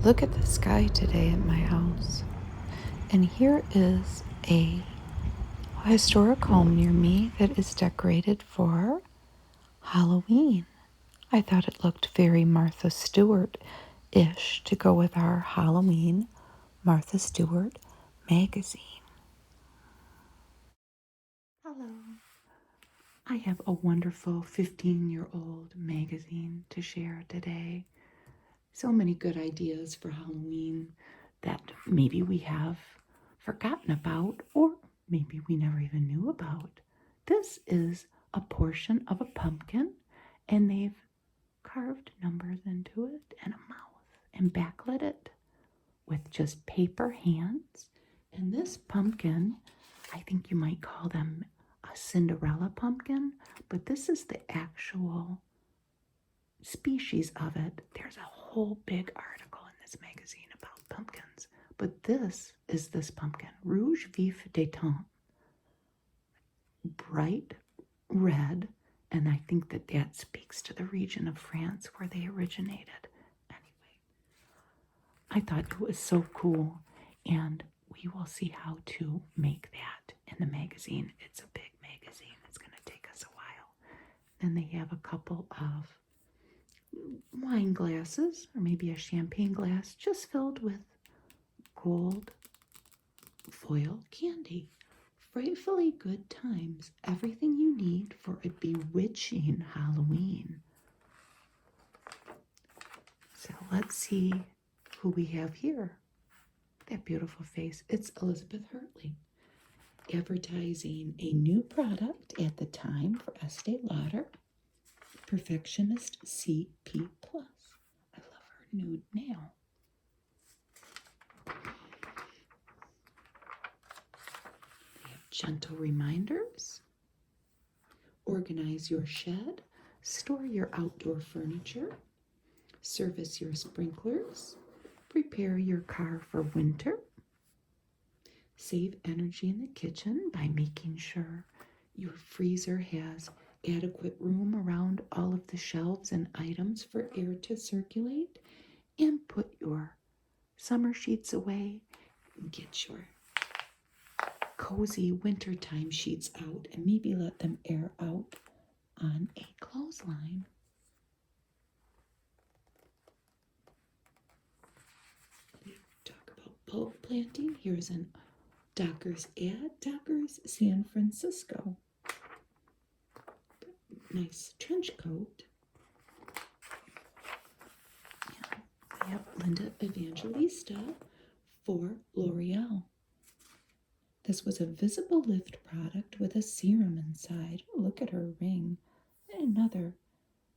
Look at the sky today at my house. And here is a historic home near me that is decorated for Halloween. I thought it looked very Martha Stewart-ish to go with our Halloween Martha Stewart magazine. Hello. I have a wonderful 15-year-old magazine to share today. So many good ideas for Halloween that maybe we have forgotten about or maybe we never even knew about. This is a portion of a pumpkin and they've carved numbers into it and a mouth and backlit it with just paper hands. And this pumpkin, I think you might call them a Cinderella pumpkin, but this is the actual species of it. There's a whole big article in this magazine about pumpkins, but this is this pumpkin, Rouge Vif d'Étain, bright red, and I think that that speaks to the region of France where they originated. Anyway, I thought it was so cool, and we will see how to make that in the magazine. It's a big magazine. It's going to take us a while. Then they have a couple of wine glasses, or maybe a champagne glass, just filled with gold foil candy. Frightfully good times. Everything you need for a bewitching Halloween. So let's see who we have here. That beautiful face. It's Elizabeth Hartley, advertising a new product at the time for Estee Lauder, Perfectionist CP+. I love her nude nail. They have gentle reminders. Organize your shed. Store your outdoor furniture. Service your sprinklers. Prepare your car for winter. Save energy in the kitchen by making sure your freezer has adequate room around all of the shelves and items for air to circulate, and put your summer sheets away and get your cozy wintertime sheets out and maybe let them air out on a clothesline. We talk about bulb planting. Here's an Dockers ad. Dockers, San Francisco. Nice trench coat. And we have Linda Evangelista for L'Oreal. This was a visible lift product with a serum inside. Oh, look at her ring. And another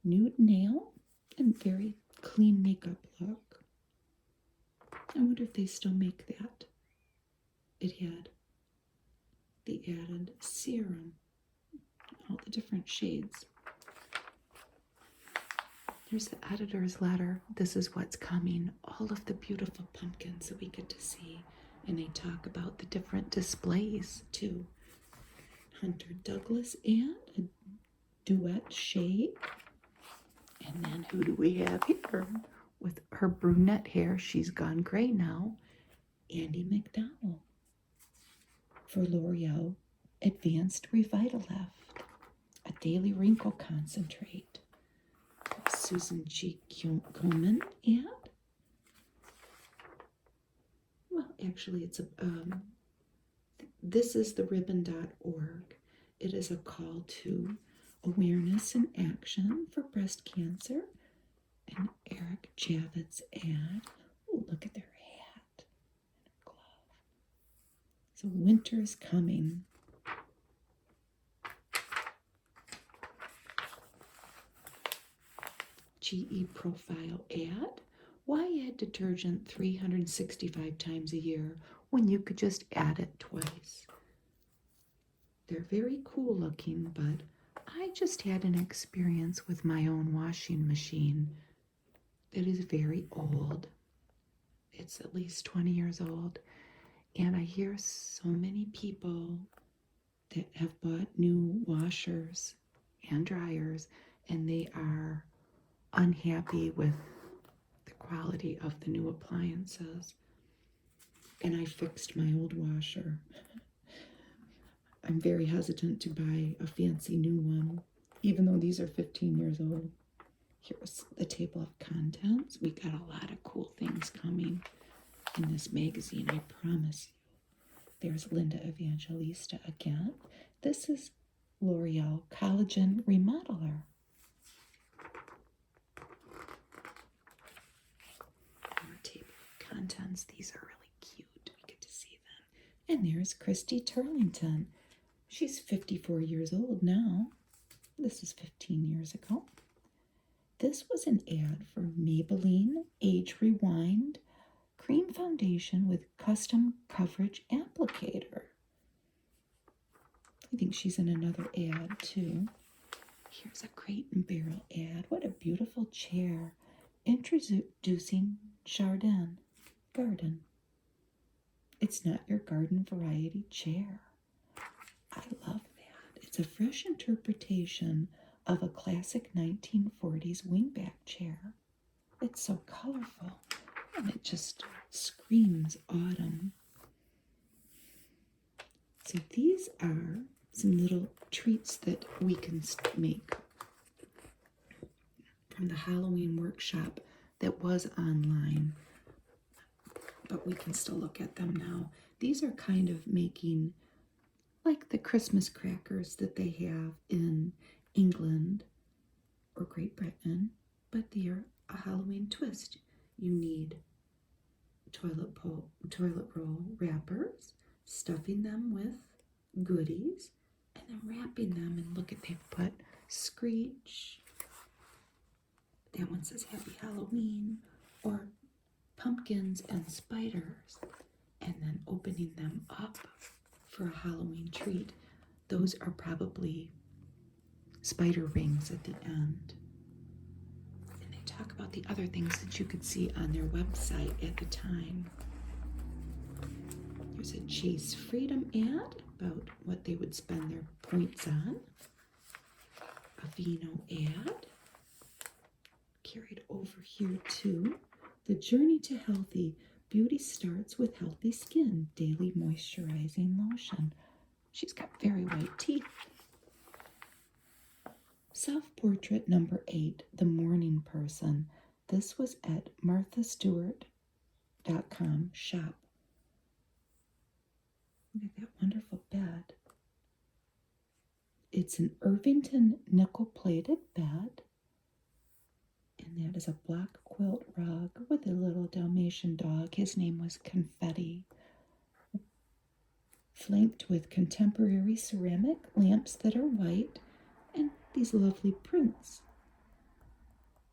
nude nail and very clean makeup look. I wonder if they still make that. It had the added serum, all the different shades. Here's the editor's letter. This is what's coming. All of the beautiful pumpkins that we get to see. And they talk about the different displays too. Hunter Douglas and a duet shade. And then who do we have here? With her brunette hair, she's gone gray now. Andy McDowell for L'Oreal Advanced Revitalift, a daily wrinkle concentrate. Susan G. Komen and, well, actually it's a, this is the ribbon.org. It is a call to awareness and action for breast cancer. And Eric Javits ad. Oh, look at their hat and her glove. So winter is coming. GE profile ad. Why add detergent 365 times a year when you could just add it twice? They're very cool looking, but I just had an experience with my own washing machine that is very old. It's at least 20 years old. And I hear so many people that have bought new washers and dryers and they are unhappy with the quality of the new appliances. And I fixed my old washer. I'm very hesitant to buy a fancy new one, even though these are 15 years old. Here's the table of contents. We got a lot of cool things coming in this magazine, I promise you. There's Linda Evangelista again. This is L'Oreal Collagen Remodeler. More table of contents. These are really cute. We get to see them. And there's Christy Turlington. She's 54 years old now. This is 15 years ago. This was an ad for Maybelline Age Rewind Cream Foundation with Custom Coverage Applicator. I think she's in another ad too. Here's a Crate and Barrel ad. What a beautiful chair. Introducing Garden. It's not your garden variety chair. I love that. It's a fresh interpretation of a classic 1940s wingback chair. It's so colorful and it just screams autumn. So these are some little treats that we can make from the Halloween workshop that was online, but we can still look at them now. These are kind of making like the Christmas crackers that they have in England or Great Britain, but they're a Halloween twist. You need toilet roll wrappers, stuffing them with goodies, and then wrapping them. And look at, they've put Screech. That one says Happy Halloween, or pumpkins and spiders, and then opening them up for a Halloween treat. Those are probably spider rings at the end. And they talk about the other things that you could see on their website at the time. There's a Chase Freedom ad about what they would spend their points on. A Vino ad. Carried over here too. The Journey to Healthy. Beauty starts with healthy skin. Daily moisturizing lotion. She's got very white teeth. Self-portrait number 8, The Morning Person. This was at marthastewart.com shop. Look at that wonderful bed. It's an Irvington nickel-plated bed. And that is a black quilt rug with a little Dalmatian dog. His name was Confetti. Flanked with contemporary ceramic lamps that are white, and these lovely prints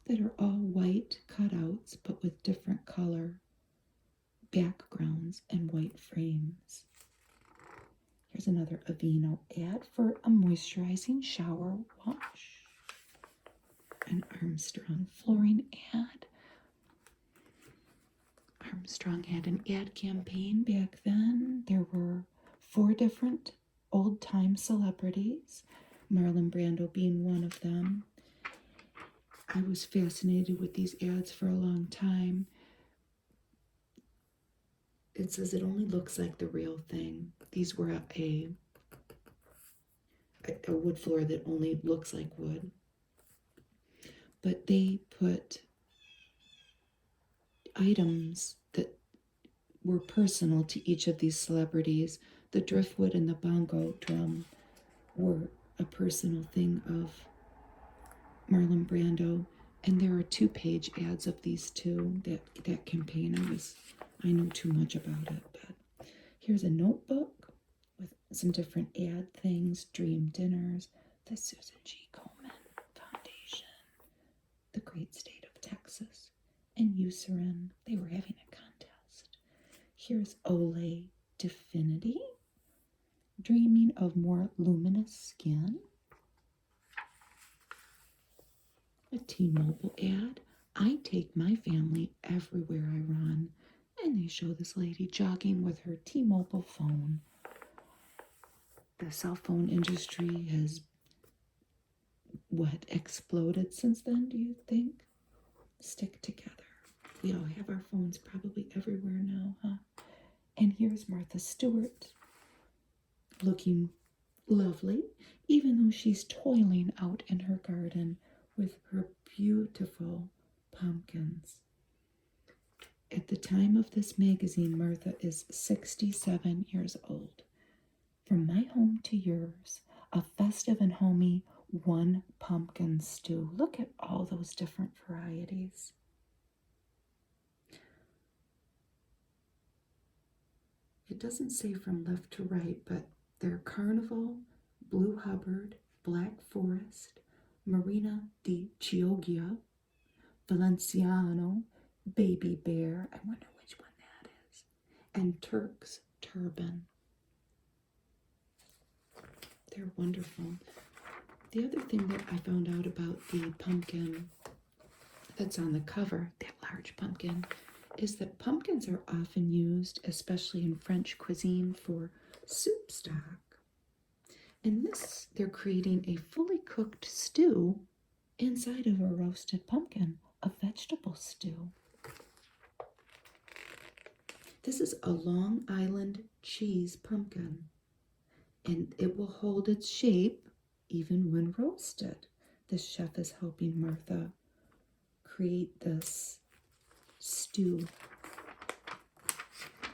that are all white cutouts but with different color backgrounds and white frames. Here's another Aveeno ad for a moisturizing shower wash. An Armstrong flooring ad. Armstrong had an ad campaign back then. There were 4 different old-time celebrities, Marlon Brando being one of them. I was fascinated with these ads for a long time. It says it only looks like the real thing. These were a wood floor that only looks like wood. But they put items that were personal to each of these celebrities. The driftwood and the bongo drum were a personal thing of Marlon Brando. And there are 2-page ads of these two, that campaign. I know too much about it, but here's a notebook with some different ad things. Dream Dinners, the Susan G. Komen Foundation, the great state of Texas, and Eucerin. They were having a contest. Here's Olay Definity, dreaming of more luminous skin. A T-Mobile ad. I take my family everywhere I run. And they show this lady jogging with her T-Mobile phone. The cell phone industry has, exploded since then, do you think? Stick together. We all have our phones probably everywhere now, huh? And here's Martha Stewart looking lovely, even though she's toiling out in her garden with her beautiful pumpkins. At the time of this magazine, Martha is 67 years old. From my home to yours, a festive and homey one pumpkin stew. Look at all those different varieties. It doesn't say from left to right, but they're Carnival, Blue Hubbard, Black Forest, Marina di Chioggia, Valenciano, Baby Bear, I wonder which one that is, and Turk's Turban. They're wonderful. The other thing that I found out about the pumpkin that's on the cover, that large pumpkin, is that pumpkins are often used, especially in French cuisine, for soup stock. In this, they're creating a fully cooked stew inside of a roasted pumpkin, a vegetable stew. This is a Long Island cheese pumpkin, and it will hold its shape even when roasted. The chef is helping Martha create this stew.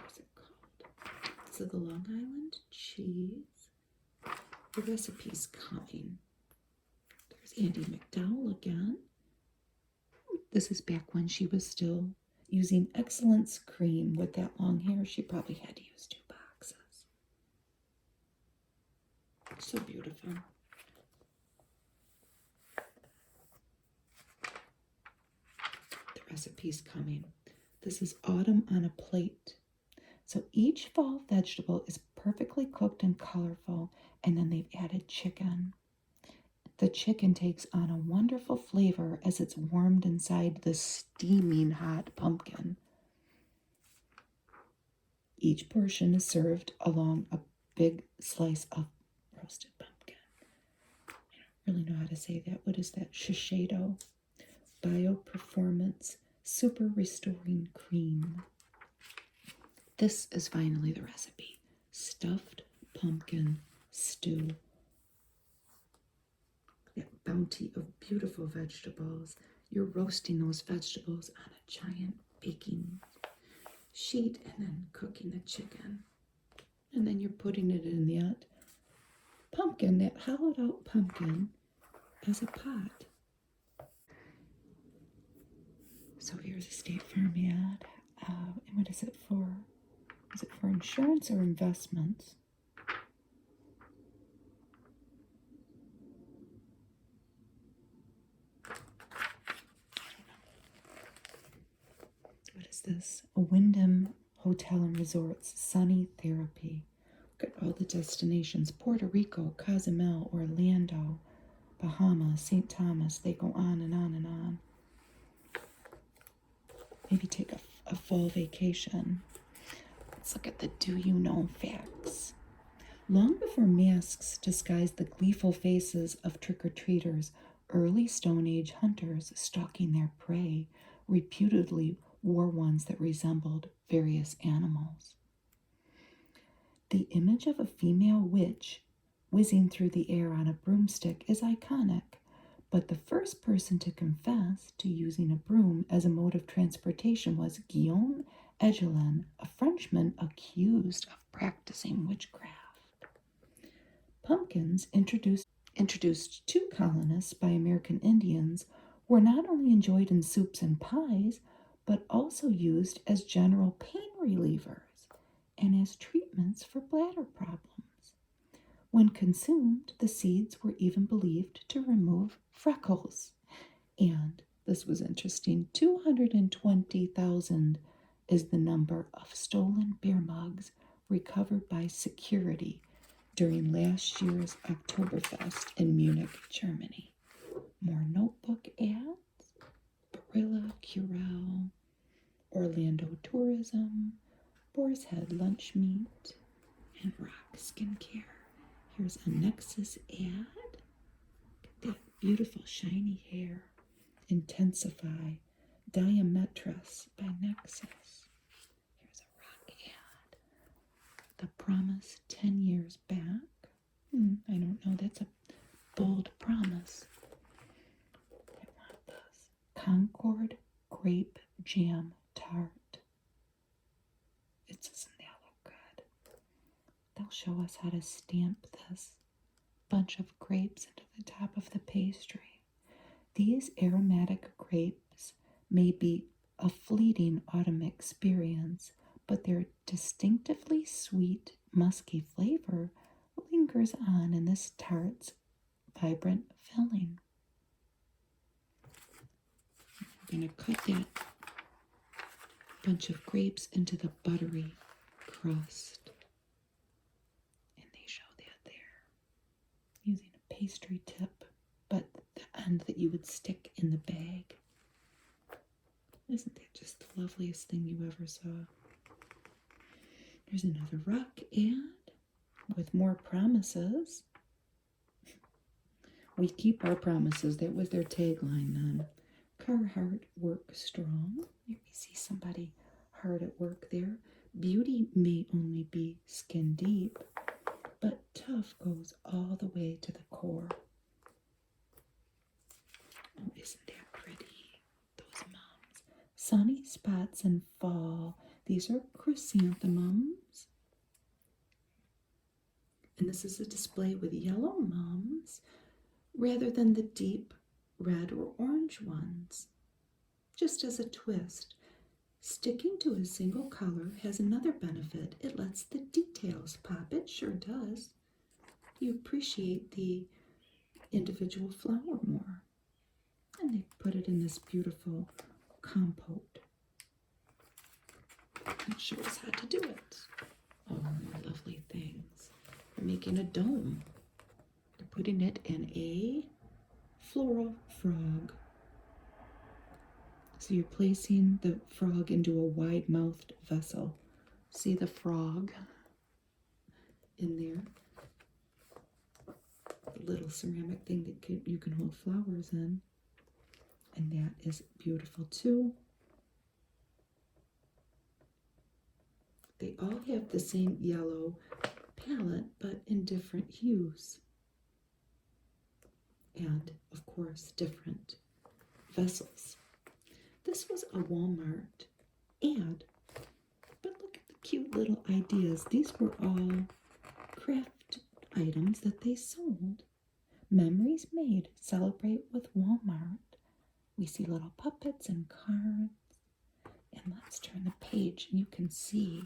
What's it called? So the Long Island cheese. The recipe's coming. There's Andy McDowell again. This is back when she was still using Excellence cream with that long hair. She probably had to use 2 boxes. So beautiful. The recipe's coming. This is Autumn on a Plate. So each fall vegetable is perfectly cooked and colorful, and then they've added chicken. The chicken takes on a wonderful flavor as it's warmed inside the steaming hot pumpkin. Each portion is served along a big slice of roasted pumpkin. I don't really know how to say that. What is that? Shiseido Bio Performance Super Restoring Cream. This is finally the recipe. Stuffed pumpkin stew. That bounty of beautiful vegetables. You're roasting those vegetables on a giant baking sheet and then cooking the chicken. And then you're putting it in that pumpkin, that hollowed out pumpkin, as a pot. So here's a State Farm ad. And what is it for? Is it for insurance or investments? What is this? A Wyndham Hotel and Resorts Sunny Therapy. Look at all the destinations. Puerto Rico, Cozumel, Orlando, Bahamas, St. Thomas. They go on and on and on. Maybe take a fall vacation. Let's look at the Do You Know facts. Long before masks disguised the gleeful faces of trick-or-treaters, early Stone Age hunters stalking their prey reputedly wore ones that resembled various animals. The image of a female witch whizzing through the air on a broomstick is iconic, but the first person to confess to using a broom as a mode of transportation was Guillaume Egelin, a Frenchman accused of practicing witchcraft. Pumpkins, introduced to colonists by American Indians, were not only enjoyed in soups and pies, but also used as general pain relievers and as treatments for bladder problems. When consumed, the seeds were even believed to remove freckles. And this was interesting, 220,000 is the number of stolen beer mugs recovered by security during last year's Oktoberfest in Munich, Germany. More notebook ads, Barilla, Curel, Orlando Tourism, Boar's Head Lunch Meat, and Rock Skincare. Here's a Nexus ad. Look at that beautiful shiny hair. Intensify, Diametris by Nexus. Here's a rock ad. The Promise 10 years back. I don't know. That's a bold promise. I want this. Concord Grape Jam Tart. Doesn't that look good? They'll show us how to stamp this bunch of grapes into the top of the pastry. These aromatic grapes may be a fleeting autumn experience, but their distinctively sweet, musky flavor lingers on in this tart's vibrant filling. I'm going to cut that bunch of grapes into the buttery crust. And they show that there, using a pastry tip, but the end that you would stick in the bag. Isn't that just the loveliest thing you ever saw? There's another rock ad with more promises. We keep our promises. That was their tagline then. Carhartt, work strong. Here we see somebody hard at work there. Beauty may only be skin deep, but tough goes all the way to the core. Oh, isn't that pretty? Those mums. Sunny spots in fall. These are chrysanthemums. And this is a display with yellow mums rather than the deep red or orange ones. Just as a twist, sticking to a single color has another benefit. It lets the details pop. It sure does. You appreciate the individual flower more. And they put it in this beautiful compote. It shows how to do it. Oh, lovely things. They're making a dome. They're putting it in a floral frog. So you're placing the frog into a wide-mouthed vessel. See the frog in there? The little ceramic thing that you can hold flowers in. And that is beautiful too. They all have the same yellow palette, but in different hues. And, of course, different vessels. This was a Walmart ad, but look at the cute little ideas. These were all craft items that they sold. Memories made. Celebrate with Walmart. We see little puppets and cards. And let's turn the page and you can see.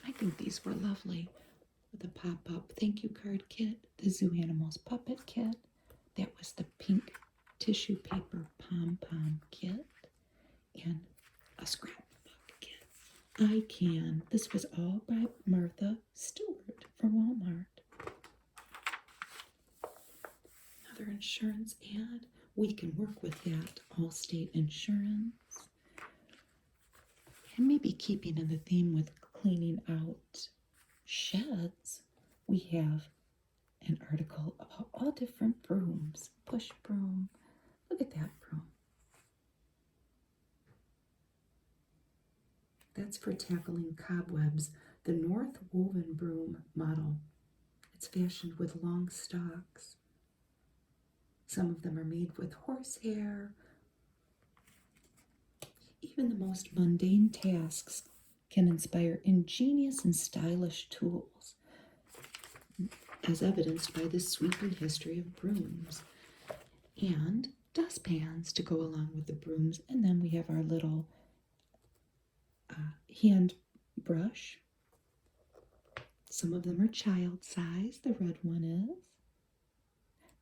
I think these were lovely. With the pop-up thank you card kit, the Zoo Animals puppet kit. That was the pink tissue paper pom-pom kit. And a scrapbook kit. I Can. This was all by Martha Stewart for Walmart. Another insurance ad. We can work with that. Allstate Insurance. And maybe keeping in the theme with cleaning out sheds, we have an article about all different brooms. Push broom. Look at that broom. That's for tackling cobwebs. The North Woven Broom model. It's fashioned with long stalks. Some of them are made with horsehair. Even the most mundane tasks can inspire ingenious and stylish tools, as evidenced by the sweeping history of brooms. And dustpans to go along with the brooms. And then we have our little hand brush. Some of them are child size. The red one is.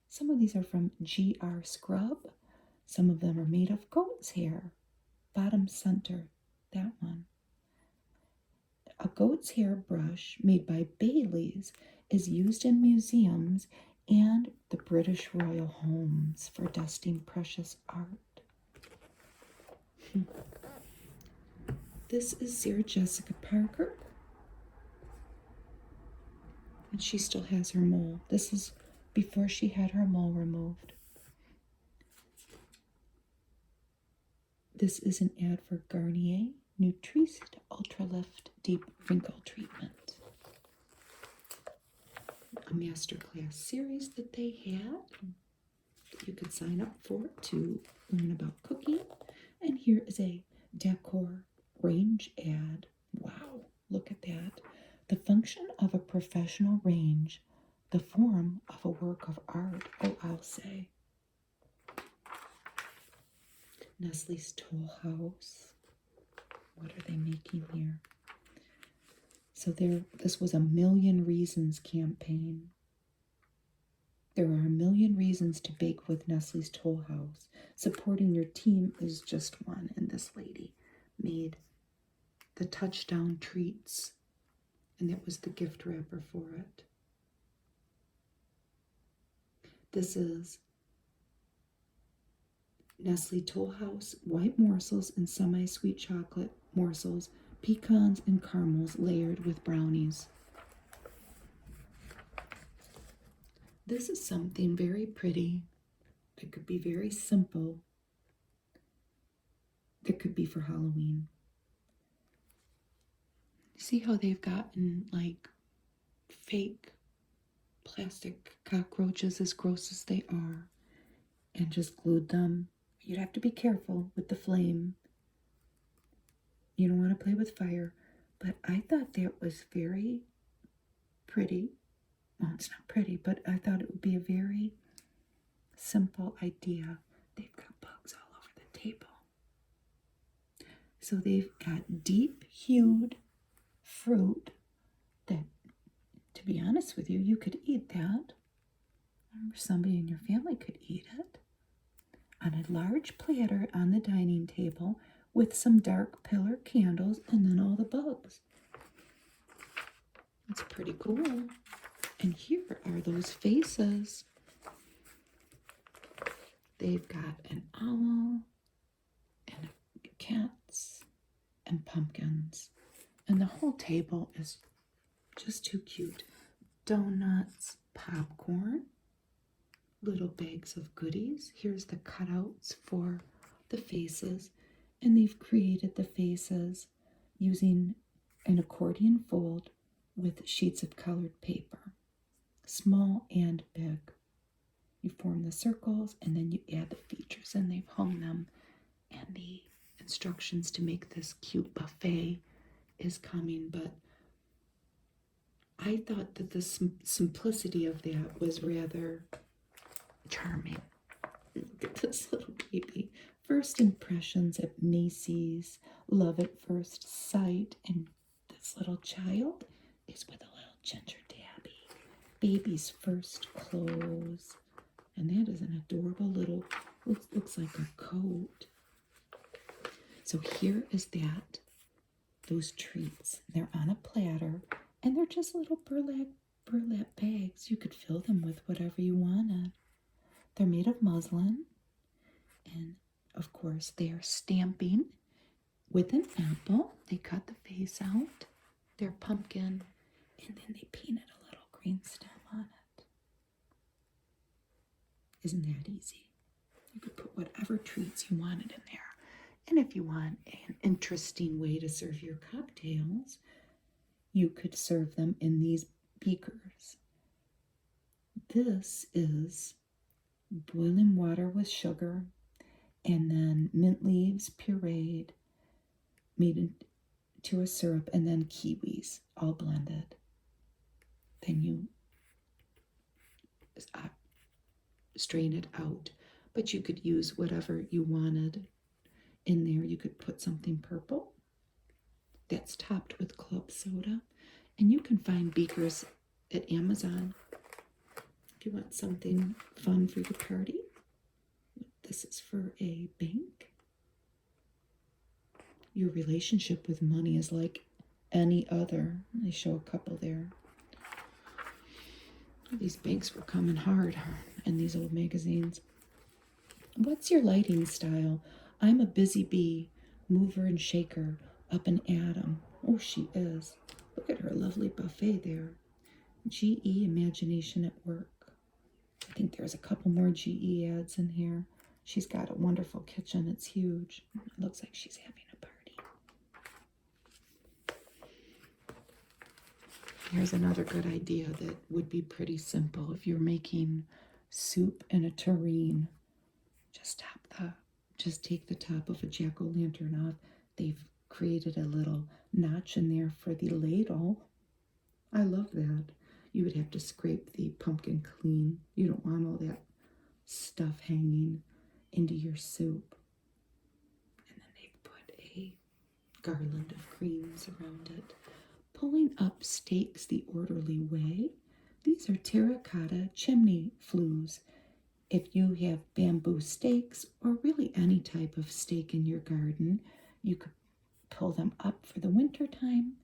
Some of these are from GR Scrub. Some of them are made of goat's hair. Bottom center, that one. A goat's hair brush made by Bailey's is used in museums and the British royal homes for dusting precious art. This is Sarah Jessica Parker. And she still has her mole. This is before she had her mole removed. This is an ad for Garnier Nutriste Ultra Lift Deep Wrinkle Treatment. A masterclass series that they had that you could sign up for to learn about cooking. And here is a decor range ad. Wow, look at that. The function of a professional range, the form of a work of art, oh, I'll say. Nestle's Toll House. What are they making here? So this was a Million Reasons campaign. There are a million reasons to bake with Nestle's Toll House. Supporting your team is just one. And this lady made the touchdown treats. And that was the gift wrapper for it. This is Nestle Toll House white morsels and semi-sweet chocolate morsels, pecans and caramels layered with brownies. This is something very pretty that could be very simple. That could be for Halloween. See how they've gotten like fake plastic cockroaches, as gross as they are, and just glued them. You'd have to be careful with the flame. You don't want to play with fire. But I thought that was very pretty. Well, it's not pretty, but I thought it would be a very simple idea. They've got bugs all over the table. So they've got deep-hued fruit that, to be honest with you, you could eat that. Or somebody in your family could eat it. On a large platter on the dining table with some dark pillar candles and then all the bugs. It's pretty cool. And here are those faces. They've got an owl and cats and pumpkins. And the whole table is just too cute. Donuts, popcorn, little bags of goodies. Here's the cutouts for the faces. And they've created the faces using an accordion fold with sheets of colored paper, small and big. You form the circles and then you add the features, and they've hung them. And the instructions to make this cute buffet is coming, but I thought that the simplicity of that was rather charming. Look at this little baby. First impressions at Macy's, love at first sight, and this little child is with a little ginger tabby. Baby's first clothes, and that is an adorable little, looks like a coat. So here is that, those treats. They're on a platter, and they're just little burlap bags. You could fill them with whatever you wanted. They're made of muslin, and of course they are stamping with an apple. They cut the face out. They're pumpkin, and then they painted a little green stem on it. Isn't that easy? You could put whatever treats you wanted in there. And if you want an interesting way to serve your cocktails, you could serve them in these beakers. This is boiling water with sugar and then mint leaves pureed, made into a syrup, and then kiwis all blended. Then you strain it out, but you could use whatever you wanted in there. You could put something purple that's topped with club soda, and you can find beakers at Amazon if you want something fun for your party. This is for a bank. Your relationship with money is like any other. They show a couple there. These banks were coming hard in these old magazines. What's your lighting style? I'm a busy bee, mover and shaker, up an atom. Oh, she is. Look at her lovely buffet there. GE Imagination at Work. I think there's a couple more GE ads in here. She's got a wonderful kitchen. It's huge. It looks like she's having a party. Here's another good idea that would be pretty simple. If you're making soup in a tureen, just take the top of a jack-o'-lantern off. They've created a little notch in there for the ladle. I love that. You would have to scrape the pumpkin clean. You don't want all that stuff hanging into your soup. And then they've put a garland of greens around it. Pulling up stakes the orderly way. These are terracotta chimney flues. If you have bamboo stakes or really any type of stake in your garden, you could pull them up for the winter time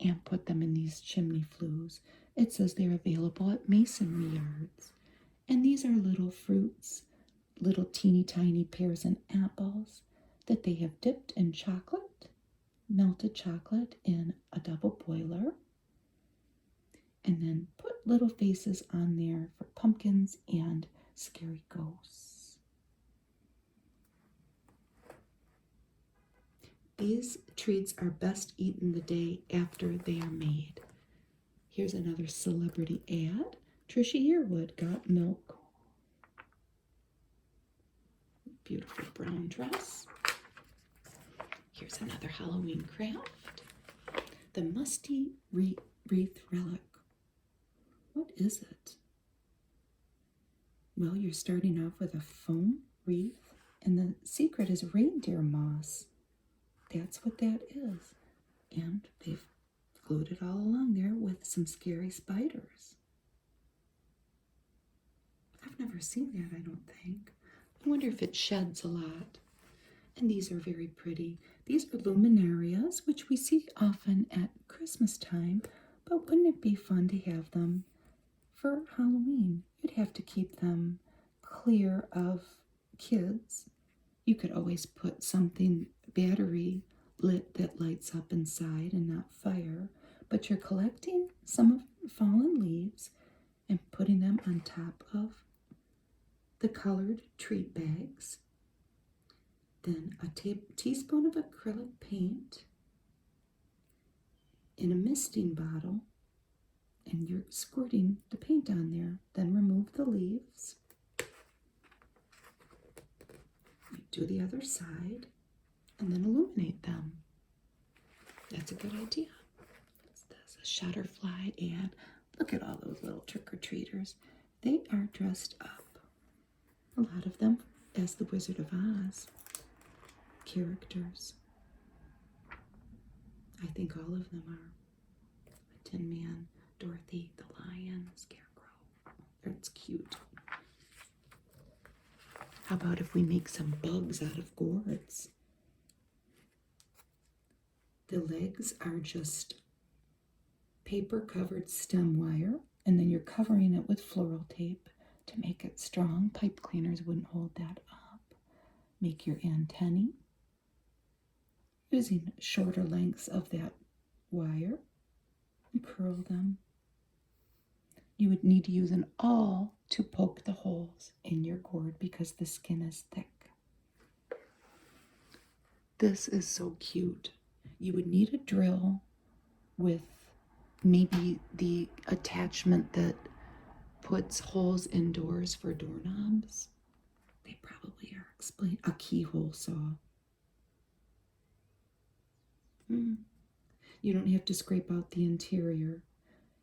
and put them in these chimney flues. It says they're available at masonry yards. And these are little fruits, little teeny tiny pears and apples that they have dipped in chocolate, melted chocolate in a double boiler, and then put little faces on there for pumpkins and scary ghosts. These treats are best eaten the day after they are made. Here's another celebrity ad. Trisha Yearwood got milk. Beautiful brown dress. Here's another Halloween craft. The musty wreath relic. What is it? Well, you're starting off with a foam wreath, and the secret is reindeer moss. That's what that is. And they've glued it all along there with some scary spiders. I've never seen that, I don't think. I wonder if it sheds a lot. And these are very pretty. These are luminarias, which we see often at Christmas time, but wouldn't it be fun to have them for Halloween? You'd have to keep them clear of kids. You could always put something battery lit that lights up inside and not fire, but you're collecting some of the fallen leaves and putting them on top of the colored treat bags. Then a teaspoon of acrylic paint in a misting bottle, and you're squirting the paint on there. Then remove the leaves. Do the other side, and then illuminate them. That's a good idea. There's a Shutterfly ad. Look at all those little trick-or-treaters. They are dressed up, a lot of them, as the Wizard of Oz characters. I think all of them are. The Tin Man, Dorothy, the Lion, Scarecrow. That's cute. How about if we make some bugs out of gourds? The legs are just paper-covered stem wire, and then you're covering it with floral tape to make it strong. Pipe cleaners wouldn't hold that up. Make your antennae using shorter lengths of that wire and curl them. You would need to use an awl to poke the holes in your gourd because the skin is thick. This is so cute. You would need a drill with maybe the attachment that puts holes indoors for doorknobs. They probably are explained. A keyhole saw. You don't have to scrape out the interior.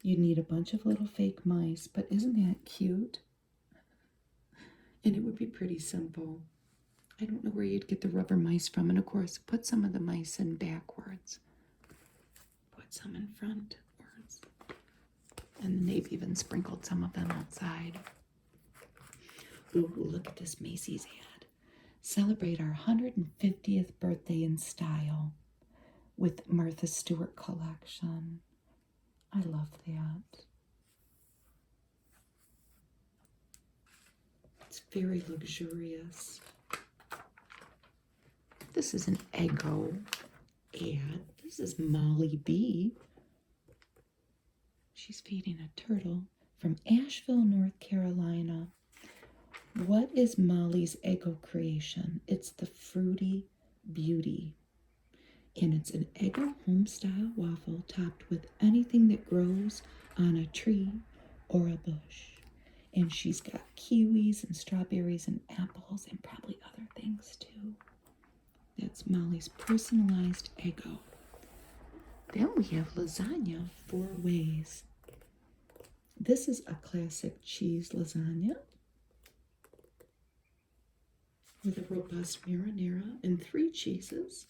You need a bunch of little fake mice, but isn't that cute? And it would be pretty simple. I don't know where you'd get the rubber mice from. And of course, put some of the mice in backwards. Put some in frontwards. And they've even sprinkled some of them outside. Ooh, look at this Macy's ad. Celebrate our 150th birthday in style with Martha Stewart collection. I love that. It's very luxurious. This is an Eggo ad. This is Molly B. She's feeding a turtle from Asheville, North Carolina. What is Molly's Eggo creation? It's the Fruity Beauty. And it's an Eggo home-style waffle topped with anything that grows on a tree or a bush. And she's got kiwis and strawberries and apples and probably other things too. That's Molly's personalized Eggo. Then we have lasagna 4 ways. This is a classic cheese lasagna with a robust marinara and 3 cheeses.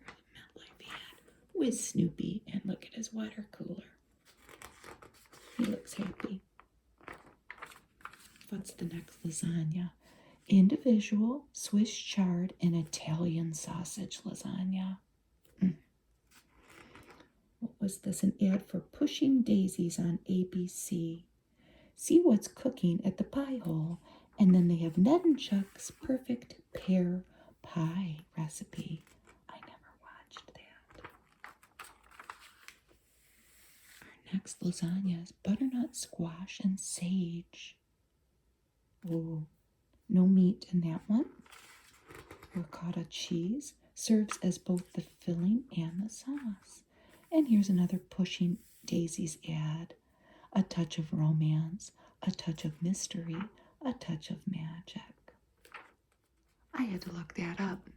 Not like that. With Snoopy, and look at his water cooler. He looks happy. What's the next lasagna? Individual, Swiss chard, and Italian sausage lasagna. What was this? An ad for Pushing Daisies on ABC. See what's cooking at the pie hole. And then they have Ned and Chuck's perfect pear pie recipe. I never watched that. Our next lasagna is butternut squash and sage. Oh, no meat in that one. Ricotta cheese serves as both the filling and the sauce. And here's another Pushing Daisies ad. A touch of romance, a touch of mystery, a touch of magic. I had to look that up.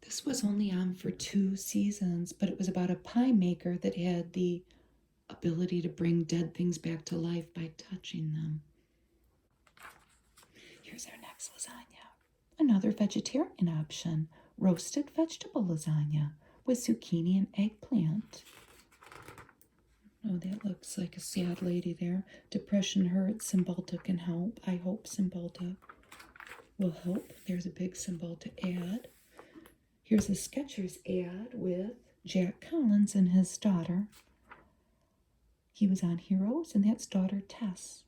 This was only on for 2 seasons, but it was about a pie maker that had the ability to bring dead things back to life by touching them. Here's our next lasagna. Another vegetarian option, roasted vegetable lasagna with zucchini and eggplant. Oh, that looks like a sad lady there. Depression hurts. Cymbalta can help. I hope Cymbalta will help. There's a big Cymbalta ad. Here's a Skechers ad with Jack Collins and his daughter. He was on Heroes, and that's daughter Tess.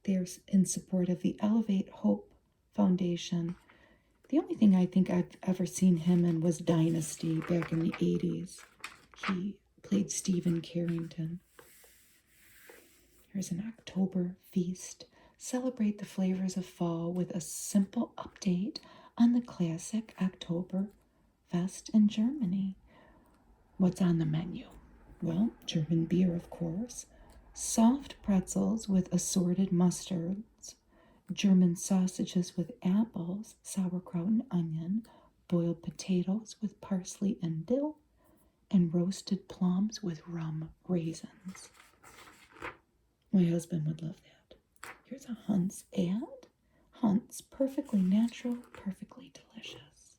They're in support of the Elevate Hope Foundation. The only thing I think I've ever seen him in was Dynasty back in the 80s. He played Stephen Carrington. Here's an October feast. Celebrate the flavors of fall with a simple update on the classic Oktoberfest in Germany. What's on the menu? Well, German beer, of course. Soft pretzels with assorted mustards. German sausages with apples, sauerkraut and onion. Boiled potatoes with parsley and dill. And roasted plums with rum raisins. My husband would love that. Here's a Hunt's ad. Hunt's, perfectly natural, perfectly delicious.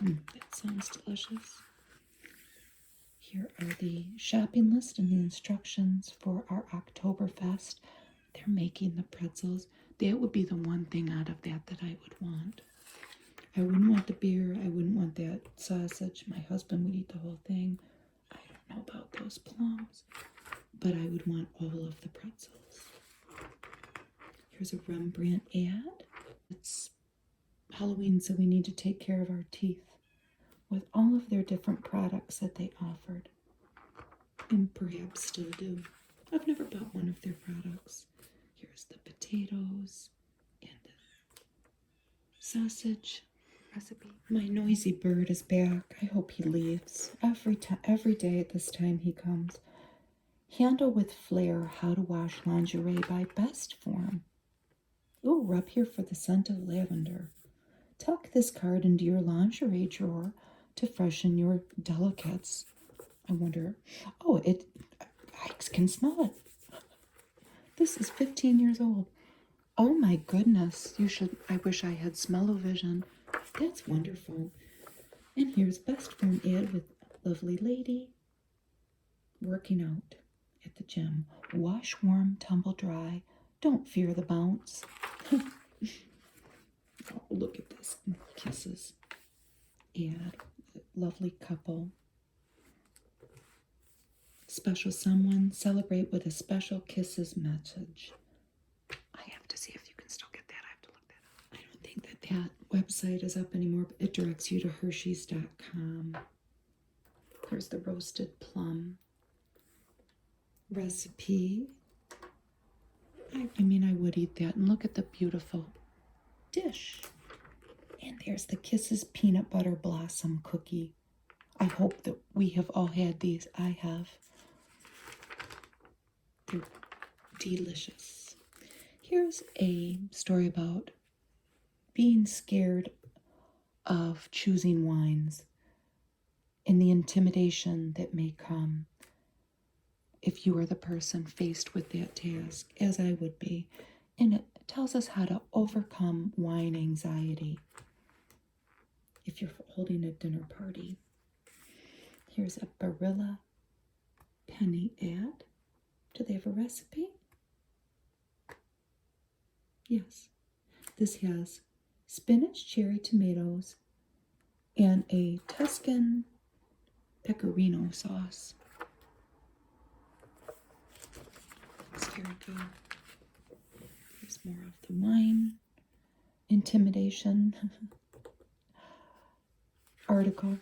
That sounds delicious. Here are the shopping list and the instructions for our Oktoberfest. They're making the pretzels. That would be the one thing out of that I would want. I wouldn't want the beer. I wouldn't want that sausage. My husband would eat the whole thing. I don't know about those plums, but I would want all of the pretzels. Here's a Rembrandt ad. It's Halloween, so we need to take care of our teeth with all of their different products that they offered, and perhaps still do. I've never bought one of their products. Here's the potatoes and the sausage recipe. My noisy bird is back. I hope he leaves. Every day at this time he comes. Handle with Flair, How to Wash Lingerie by Best Form. Ooh, rub here for the scent of lavender. Tuck this card into your lingerie drawer to freshen your delicates. I wonder, I can smell it. This is 15 years old. Oh my goodness, I wish I had smell-o-vision. That's wonderful. And here's Best Form ad with lovely lady working out at the gym. Wash warm, tumble dry. Don't fear the bounce. Oh, look at this. Kisses. Ad. Lovely couple. Special someone. Celebrate with a special kisses message. I have to see if you can still get that. I have to look that up. I don't think that website is up anymore, but it directs you to Hershey's.com. Here's the roasted plum recipe. I mean, I would eat that. And look at the beautiful dish. And there's the Kisses Peanut Butter Blossom Cookie. I hope that we have all had these. I have. They're delicious. Here's a story about being scared of choosing wines and the intimidation that may come if you are the person faced with that task, as I would be. And it tells us how to overcome wine anxiety if you're holding a dinner party. Here's a Barilla penny ad. Do they have a recipe? Yes. This has spinach, cherry tomatoes, and a Tuscan pecorino sauce. Here we go. Here's more of the wine intimidation article.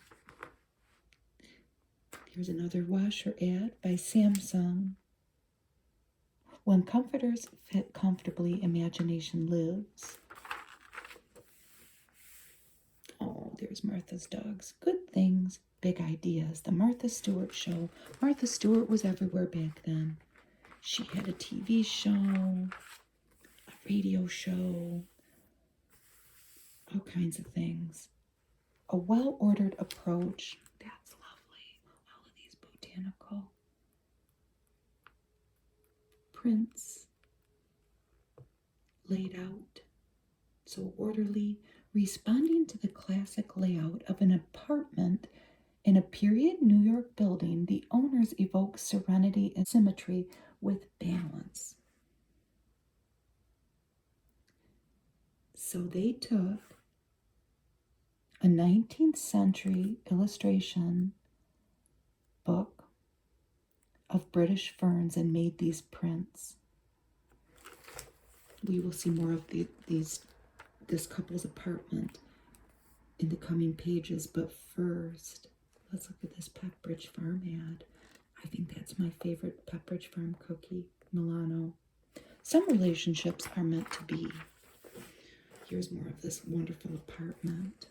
Here's another washer ad by Samsung. When comforters fit comfortably, imagination lives. Oh, there's Martha's dogs. Good things, big ideas. The Martha Stewart Show. Martha Stewart was everywhere back then. She had a TV show, a radio show, all kinds of things. A well-ordered approach. That's lovely. All of these botanical prints laid out so orderly, responding to the classic layout of an apartment in a period New York building. The owners evoke serenity and symmetry with balance. So they took a 19th century illustration book of British ferns and made these prints. We will see more of this couple's apartment in the coming pages, but first, let's look at this Pepperidge Farm ad. I think that's my favorite Pepperidge Farm cookie, Milano. Some relationships are meant to be. Here's more of this wonderful apartment.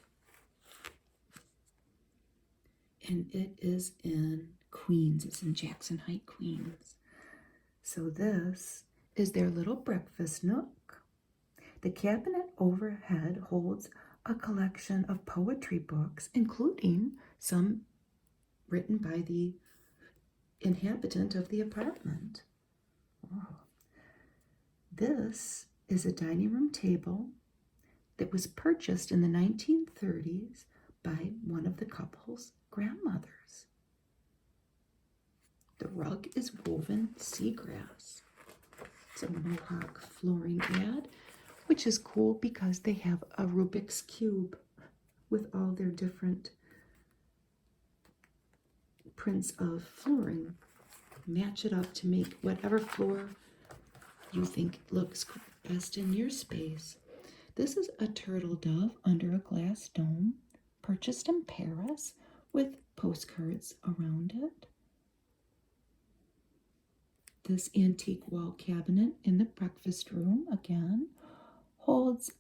And it is in Queens. It's in Jackson Heights, Queens. So this is their little breakfast nook. The cabinet overhead holds a collection of poetry books, including some written by the inhabitant of the apartment. Oh. This is a dining room table that was purchased in the 1930s by one of the couple's grandmothers. The rug is woven seagrass. It's a Mohawk flooring ad, which is cool because they have a Rubik's Cube with all their different prints of flooring. Match it up to make whatever floor you think looks best in your space. This is a turtle dove under a glass dome, purchased in Paris with postcards around it. This antique wall cabinet in the breakfast room, again, holds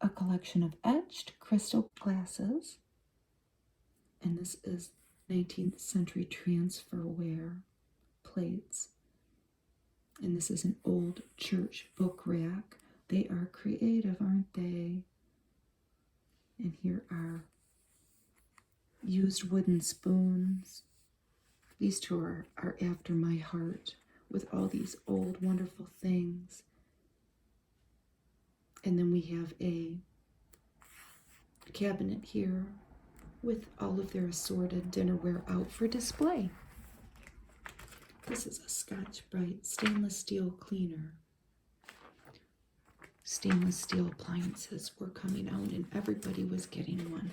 a collection of etched crystal glasses. And this is 19th century transferware plates. And this is an old church book rack. They are creative, aren't they? And here are used wooden spoons. These two are after my heart, with all these old wonderful things. And then we have a cabinet here with all of their assorted dinnerware out for display. This is a Scotch-Brite stainless steel cleaner. Stainless steel appliances were coming out and everybody was getting one.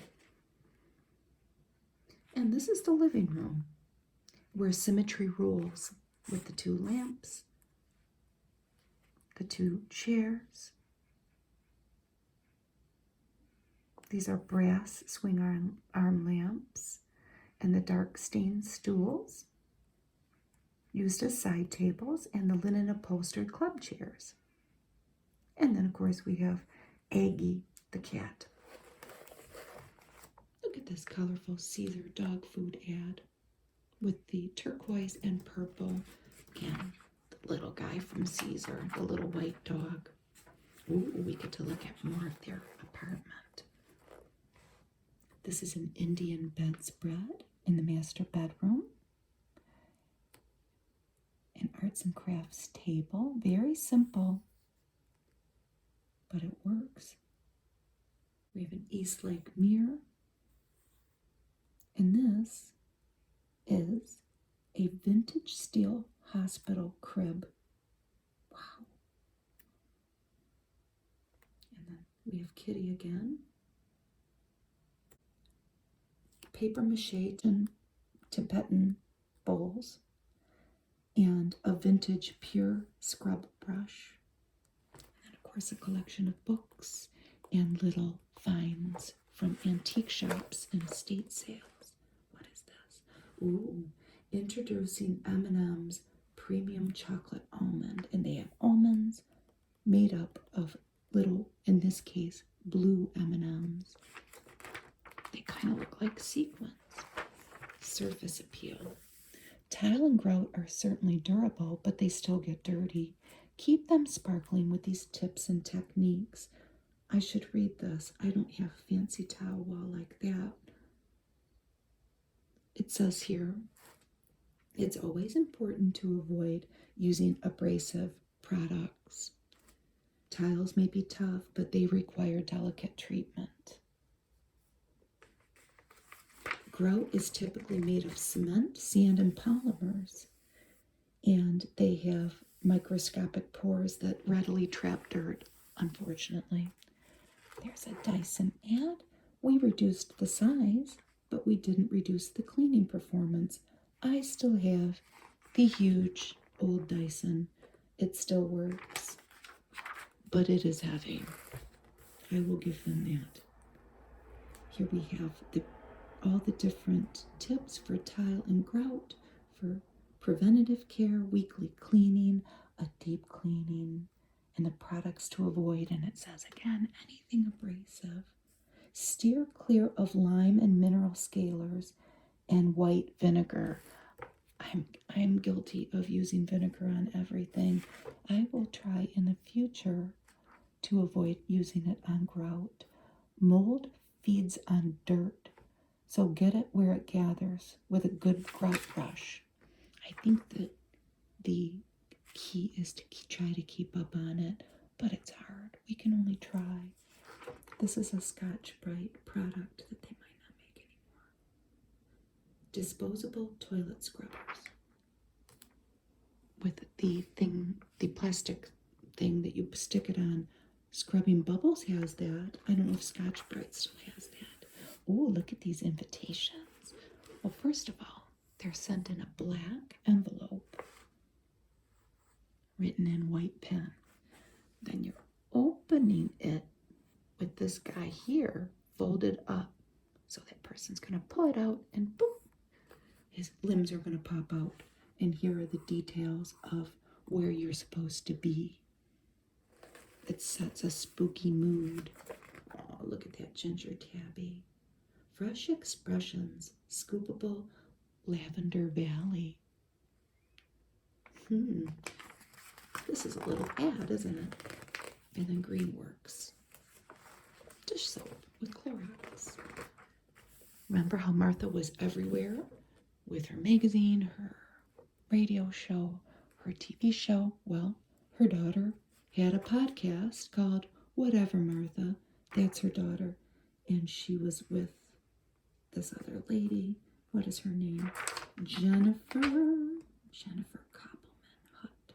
And this is the living room where symmetry rules, with the two lamps, the two chairs. These are brass swing arm lamps and the dark stained stools used as side tables and the linen upholstered club chairs. And then, of course, we have Aggie, the cat. Look at this colorful Caesar dog food ad with the turquoise and purple. Again, the little guy from Caesar, the little white dog. Ooh, we get to look at more of their apartment. This is an Indian bedspread in the master bedroom. An arts and crafts table, very simple, but it works. We have an Eastlake mirror, and this is a vintage steel hospital crib. Wow. And then we have Kitty again. Paper mache and Tibetan bowls, and a vintage pure scrub brush. And of course, a collection of books and little finds from antique shops and estate sales. What is this? Ooh, introducing M&M's premium chocolate almond. And they have almonds made up of little, in this case, blue M&Ms. They kind of look like sequins. Surface appeal. Tile and grout are certainly durable, but they still get dirty. Keep them sparkling with these tips and techniques. I should read this. I don't have a fancy tile wall like that. It says here, it's always important to avoid using abrasive products. Tiles may be tough, but they require delicate treatment. Grout is typically made of cement, sand, and polymers, and they have microscopic pores that readily trap dirt, unfortunately. There's a Dyson ad. We reduced the size, but we didn't reduce the cleaning performance. I still have the huge old Dyson. It still works, but it is heavy. I will give them that. Here we have all the different tips for tile and grout, for preventative care, weekly cleaning, a deep cleaning, and the products to avoid. And it says again, anything abrasive. Steer clear of lime and mineral scalars and white vinegar. I'm guilty of using vinegar on everything. I will try in the future to avoid using it on grout. Mold feeds on dirt, so get it where it gathers with a good grout brush. I think that the key is to try to keep up on it, but it's hard. We can only try. This is a Scotch-Brite product that they might not make anymore. Disposable toilet scrubbers. With the plastic thing that you stick it on. Scrubbing Bubbles has that. I don't know if Scotch-Brite still has that. Oh, look at these invitations. Well, first of all, they're sent in a black envelope written in white pen. Then you're opening it with this guy here folded up. So that person's going to pull it out and boom, his limbs are going to pop out. And here are the details of where you're supposed to be. It sets a spooky mood. Oh, look at that ginger tabby. Fresh Expressions, Scoopable Lavender Valley. This is a little ad, isn't it? And then Greenworks. Dish soap with Clorox. Remember how Martha was everywhere with her magazine, her radio show, her TV show? Well, her daughter had a podcast called Whatever Martha. That's her daughter. And she was with this other lady. What is her name? Jennifer Koppelman Hutt.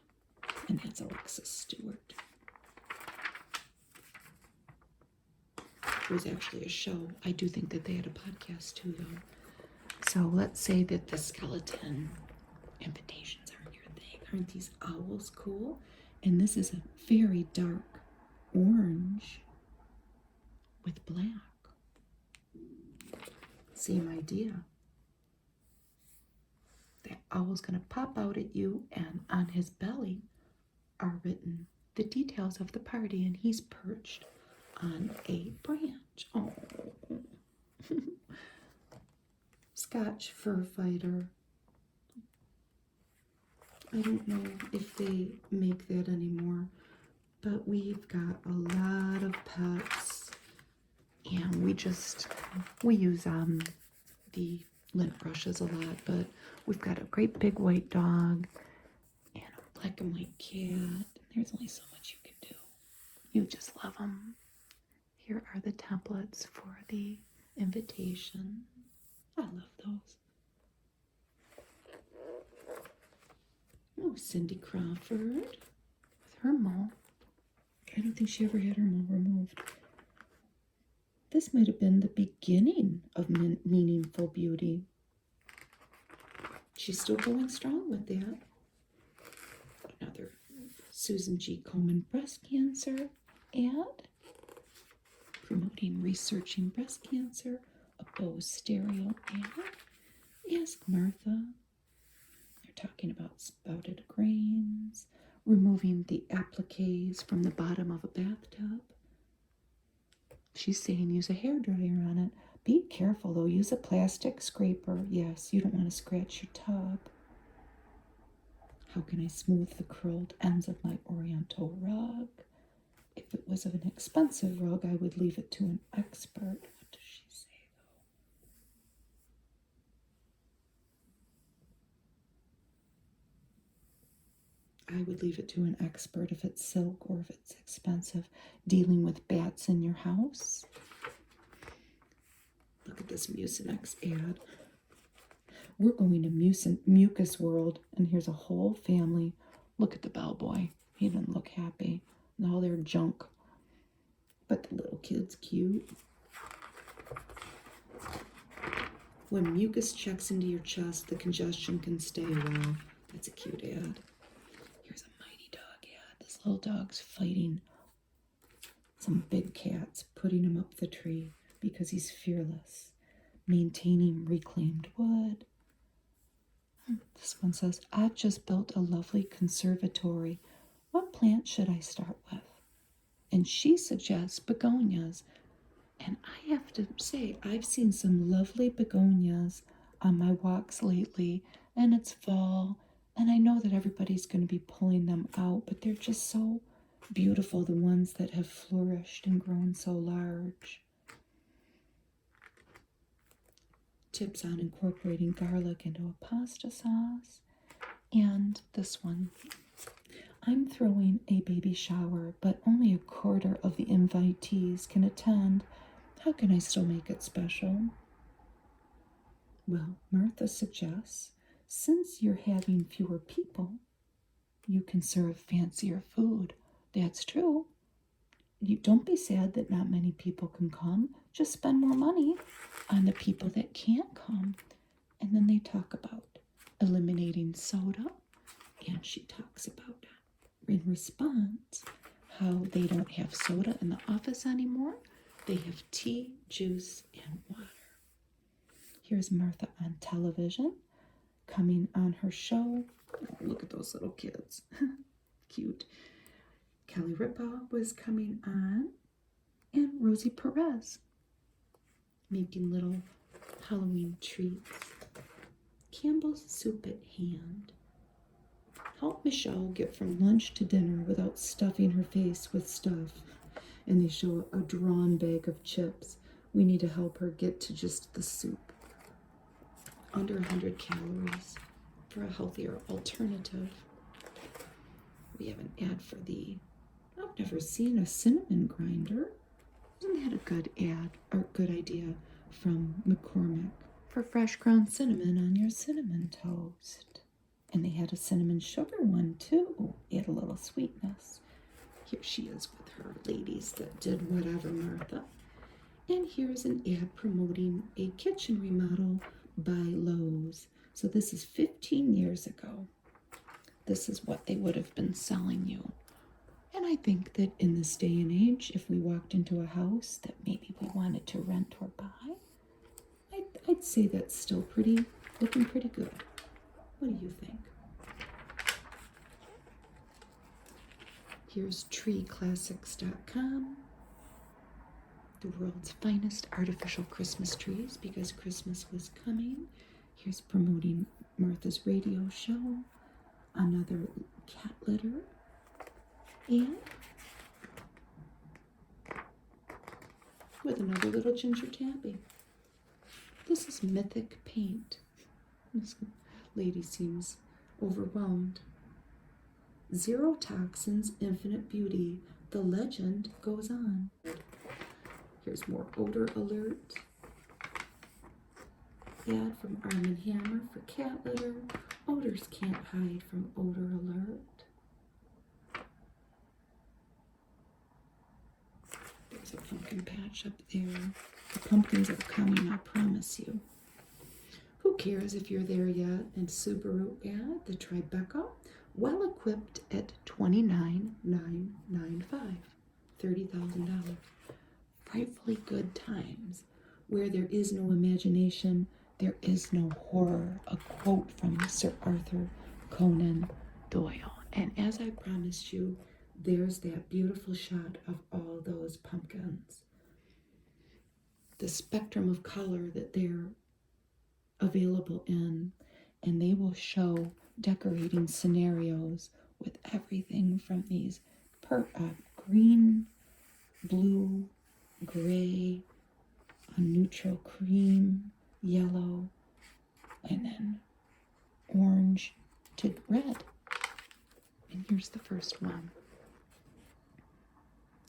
And that's Alexis Stewart. It was actually a show. I do think that they had a podcast too, though. So let's say that the skeleton invitations aren't your thing. Aren't these owls cool? And this is a very dark orange with black. Same idea. The owl's going to pop out at you, and on his belly are written the details of the party, and he's perched on a branch. Oh, Scotch fur fighter. I don't know if they make that anymore, but we've got a lot of pets, and we use the lint brushes a lot, but we've got a great big white dog and a black and white cat. There's only so much you can do. You just love them. Here are the templates for the invitation. I love those. Oh, Cindy Crawford with her mole. I don't think she ever had her mole removed. This might have been the beginning of Meaningful Beauty. She's still going strong with that. Another Susan G. Komen breast cancer ad. Promoting researching breast cancer. A Bose stereo ad. Ask Martha. They're talking about spouted grains. Removing the appliques from the bottom of a bathtub. She's saying use a hairdryer on it. Be careful though, use a plastic scraper. Yes, you don't want to scratch your tub. How can I smooth the curled ends of my Oriental rug? If it was an expensive rug, I would leave it to an expert. What does she say though? I would leave it to an expert if it's silk or if it's expensive. Dealing with bats in your house. Look at this Mucinex ad. We're going to Mucus World, and here's a whole family. Look at the bellboy. He didn't look happy. And all their junk. But the little kid's cute. When mucus checks into your chest, the congestion can stay a while. That's a cute ad. Here's a mighty dog ad. This little dog's fighting some big cats, putting him up the tree because he's fearless. Maintaining reclaimed wood. This one says, I've just built a lovely conservatory. What plant should I start with? And she suggests begonias. And I have to say, I've seen some lovely begonias on my walks lately. And it's fall. And I know that everybody's going to be pulling them out. But they're just so beautiful, the ones that have flourished and grown so large. Tips on incorporating garlic into a pasta sauce. And this one. I'm throwing a baby shower, but only a quarter of the invitees can attend. How can I still make it special? Well, Martha suggests, since you're having fewer people, you can serve fancier food. That's true. You don't be sad that not many people can come. Just spend more money on the people that can't come. And then they talk about eliminating soda. And she talks about, in response, how they don't have soda in the office anymore. They have tea, juice, and water. Here's Martha on television, coming on her show. Oh, look at those little kids. Cute. Kelly Ripa was coming on, and Rosie Perez making little Halloween treats. Campbell's Soup at Hand. Help Michelle get from lunch to dinner without stuffing her face with stuff. And they show a drawn bag of chips. We need to help her get to just the soup. Under 100 calories for a healthier alternative. We have an ad for I've never seen a cinnamon grinder. Isn't that a good ad or good idea from McCormick? For fresh ground cinnamon on your cinnamon toast. And they had a cinnamon sugar one too. Add a little sweetness. Here she is with her ladies that did whatever, Martha. And here's an ad promoting a kitchen remodel by Lowe's. So this is 15 years ago. This is what they would have been selling you. And I think that in this day and age, if we walked into a house that maybe we wanted to rent or buy, I'd say that's still looking pretty good. What do you think? Here's treeclassics.com, the world's finest artificial Christmas trees, because Christmas was coming. Here's promoting Martha's radio show, another cat litter, and with another little ginger tabby. This is Mythic paint. This lady seems overwhelmed. Zero toxins, infinite beauty. The legend goes on. Here's more odor alert. Ad from Arm & Hammer for cat litter. Odors can't hide from odor alert. There's a pumpkin patch up there. The pumpkins are coming, I promise you. Who cares if you're there yet? And Subaru ad, the Tribeca, well equipped at $29,995, $30,000. Frightfully good times. Where there is no imagination, there is no horror. A quote from Sir Arthur Conan Doyle. And as I promised you, there's that beautiful shot of all those pumpkins. The spectrum of color that they're available in, and they will show decorating scenarios with everything from these green, blue, gray, a neutral cream, yellow, and then orange to red. And here's the first one.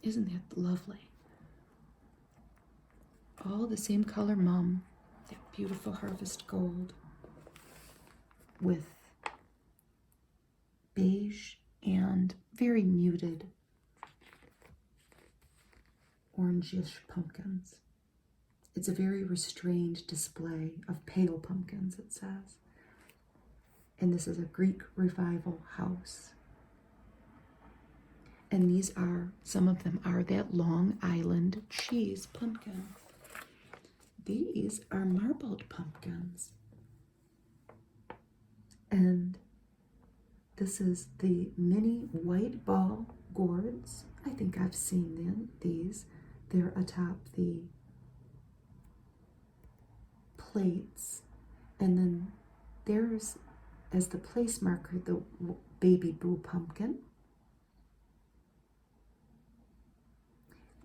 Isn't that lovely? All the same color mum, that beautiful harvest gold with beige and very muted orangish pumpkins. It's a very restrained display of pale pumpkins, it says. And this is a Greek revival house. And these are, some of them are that Long Island cheese pumpkin. These are marbled pumpkins. And this is the mini white ball gourds. I think I've seen these. They're atop the plates. And then there's, as the place marker, the baby boo pumpkin.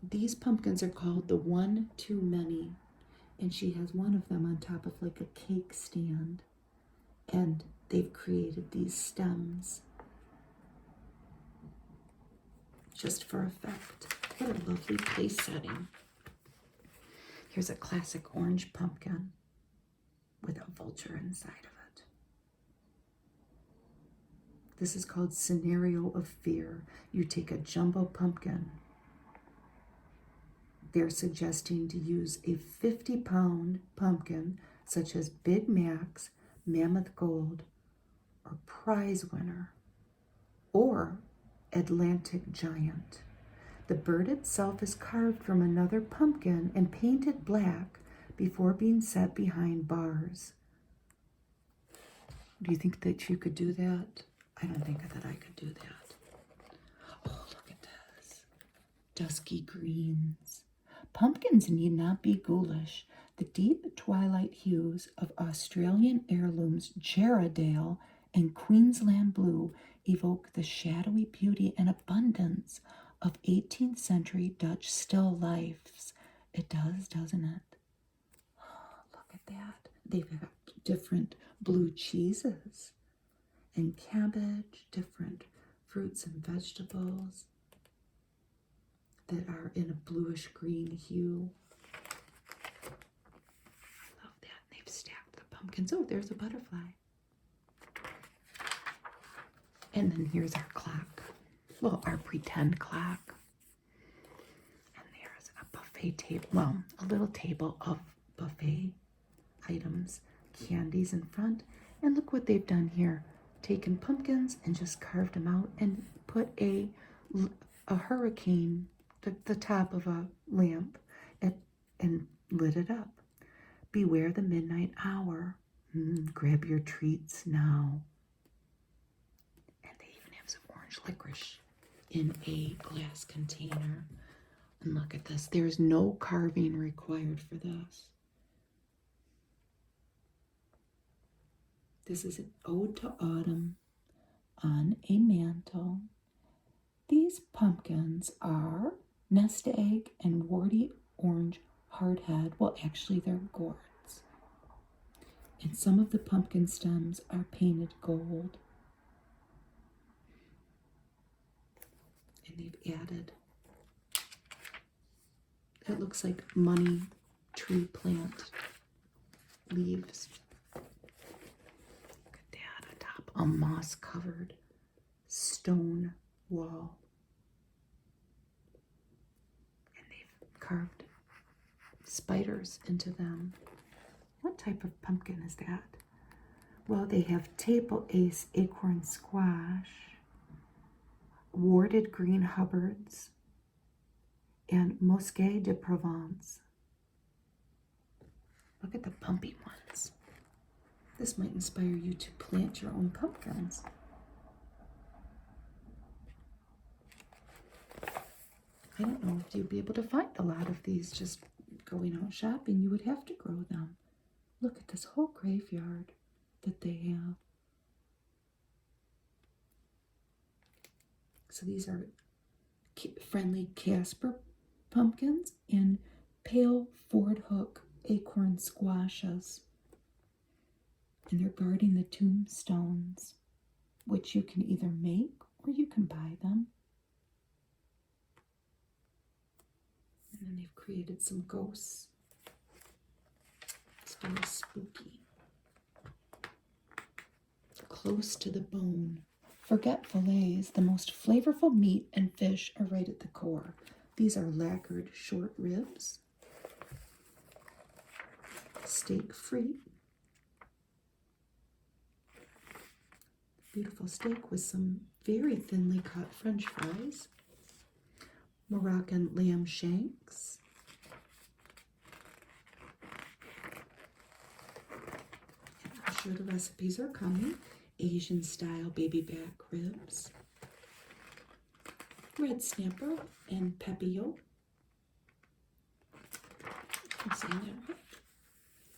These pumpkins are called the One Too Many. And she has one of them on top of like a cake stand. And they've created these stems just for effect. What a lovely place setting. Here's a classic orange pumpkin with a vulture inside of it. This is called Scenario of Fear. You take a jumbo pumpkin. They're suggesting to use a 50-pound pumpkin, such as Big Mac's, Mammoth Gold, or Prize Winner, or Atlantic Giant. The bird itself is carved from another pumpkin and painted black before being set behind bars. Do you think that you could do that? I don't think that I could do that. Oh, look at this. Dusky greens. Pumpkins need not be ghoulish. The deep twilight hues of Australian heirlooms Jarrahdale and Queensland blue evoke the shadowy beauty and abundance of 18th century Dutch still lifes. It does, doesn't it? Oh, look at that. They've got different blue cheeses and cabbage, different fruits and vegetables that are in a bluish green hue. Love that. They've stacked the pumpkins. Oh, there's a butterfly. And then here's our clock. Well, our pretend clock. And there's a buffet table. Well, a little table of buffet items, candies in front. And look what they've done here. Taken pumpkins and just carved them out and put a hurricane, the top of a lamp, and lit it up. Beware the midnight hour. Grab your treats now. And they even have some orange licorice in a glass container. And look at this. There's no carving required for this. This is an ode to autumn on a mantel. These pumpkins are nest egg and warty orange hardhead. Well, actually, they're gourds. And some of the pumpkin stems are painted gold. And they've added, it looks like money tree plant leaves. Look at that atop a moss-covered stone wall. And they've carved spiders into them. What type of pumpkin is that? Well, they have table ace acorn squash, warded green Hubbards, and Musqué de Provence. Look at the pumpy ones. This might inspire you to plant your own pumpkins. I don't know if you'd be able to find a lot of these just going out shopping. You would have to grow them. Look at this whole graveyard that they have. So these are friendly Casper pumpkins and pale Ford Hook acorn squashes. And they're guarding the tombstones, which you can either make or you can buy them. And then they've created some ghosts. It's very spooky. Close to the bone. Forget fillets, the most flavorful meat and fish are right at the core. These are lacquered short ribs, steak frite, beautiful steak with some very thinly cut French fries, Moroccan lamb shanks, and I'm sure the recipes are coming. Asian style baby back ribs, red snapper and pepillo. I'm saying that right.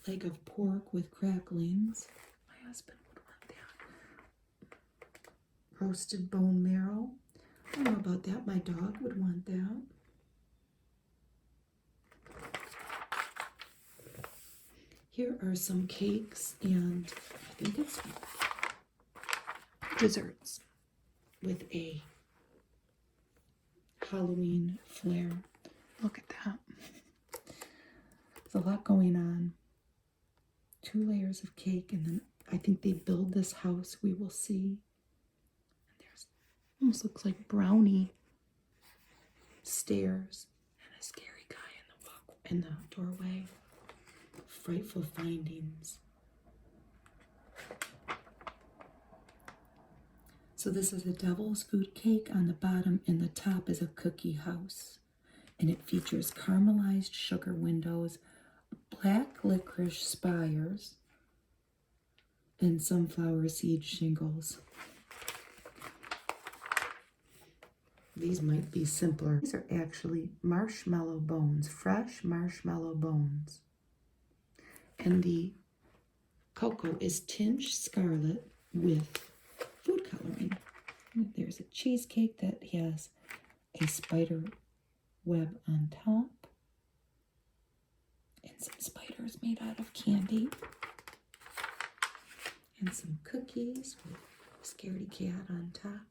Leg of pork with cracklings. My husband would want that. Roasted bone marrow. I don't know about that. My dog would want that. Here are some cakes and I think it's desserts with a Halloween flair. Look at that. There's a lot going on. 2 layers of cake, and then I think they build this house. We will see. And there's almost looks like brownie stairs and a scary guy in the doorway. Frightful findings. So this is a devil's food cake on the bottom, and the top is a cookie house. And it features caramelized sugar windows, black licorice spires, and sunflower seed shingles. These might be simpler. These are actually marshmallow bones, fresh marshmallow bones. And the cocoa is tinged scarlet with food coloring. There's a cheesecake that has a spider web on top and some spiders made out of candy and some cookies with a scaredy cat on top.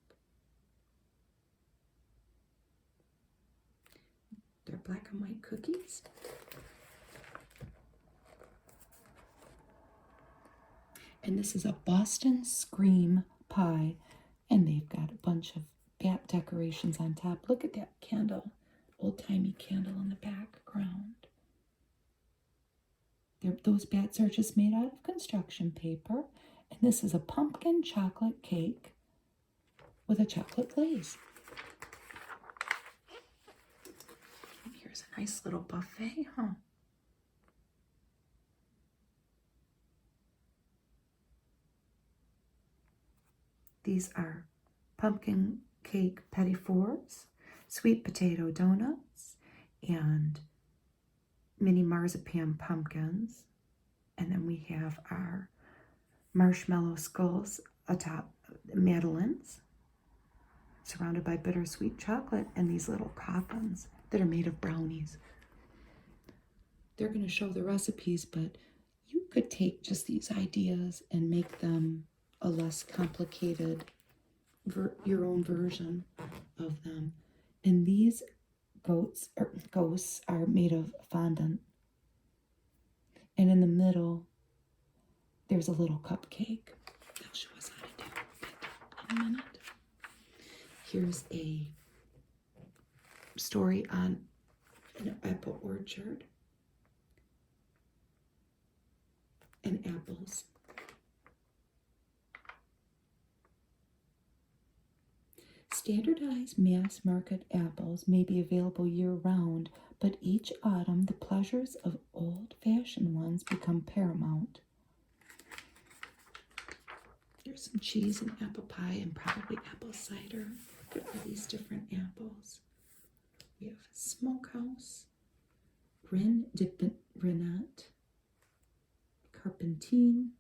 They're black and white cookies. And this is a Boston Scream pie, and they've got a bunch of bat decorations on top. Look at that candle, old-timey candle in the background. Those bats are just made out of construction paper, and this is a pumpkin chocolate cake with a chocolate glaze. And here's a nice little buffet, huh? These are pumpkin cake petit fours, sweet potato donuts, and mini marzipan pumpkins. And then we have our marshmallow skulls atop madeleines, surrounded by bittersweet chocolate, and these little coffins that are made of brownies. They're going to show the recipes, but you could take just these ideas and make them a less complicated, your own version of them. And these ghosts are made of fondant. And in the middle, there's a little cupcake. They'll show us how to do it in a minute. Here's a story on an apple orchard and apples. Standardized mass market apples may be available year-round, but each autumn the pleasures of old-fashioned ones become paramount. There's some cheese and apple pie and probably apple cider for all these different apples. We have Smokehouse, Ren de Renat, Carpentine,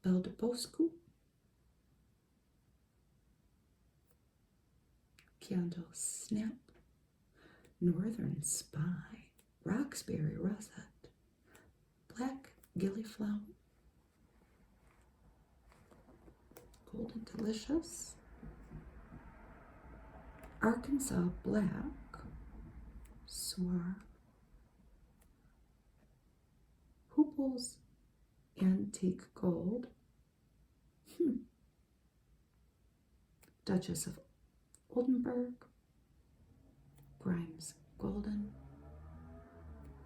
Belle de Bosco, Candle Snap, Northern Spy, Roxbury Rosette, Black Gillyflower, Golden Delicious, Arkansas Black, Soir, Hooples Antique Gold, Duchess of Oldenburg, Grimes Golden,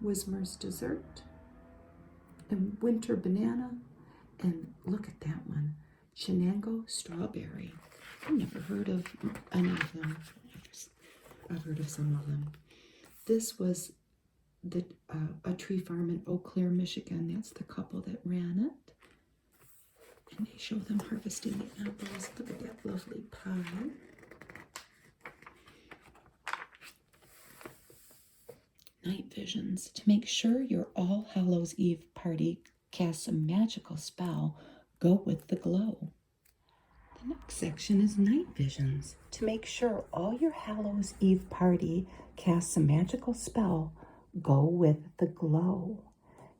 Wismer's Dessert, and Winter Banana, and look at that one, Chenango Strawberry. I've never heard of any of them. I've heard of some of them. This was a tree farm in Eau Claire, Michigan. That's the couple that ran it. And they show them harvesting the apples. Look at that lovely pie. Night visions. To make sure your All Hallows Eve party casts a magical spell, go with the glow. The next section is night visions. To make sure all your Hallows Eve party casts a magical spell, go with the glow.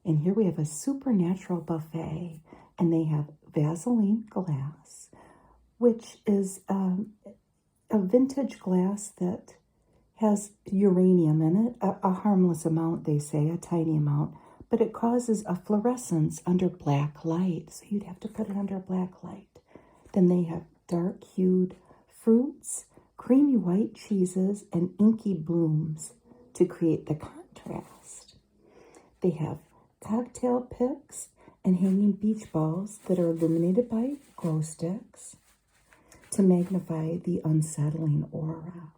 And here we have a supernatural buffet, and they have Vaseline glass, which is a vintage glass that has uranium in it, a harmless amount, they say, a tiny amount, but it causes a fluorescence under black light, so you'd have to put it under black light. Then they have dark-hued fruits, creamy white cheeses, and inky blooms to create the contrast. They have cocktail picks and hanging beach balls that are illuminated by glow sticks to magnify the unsettling aura.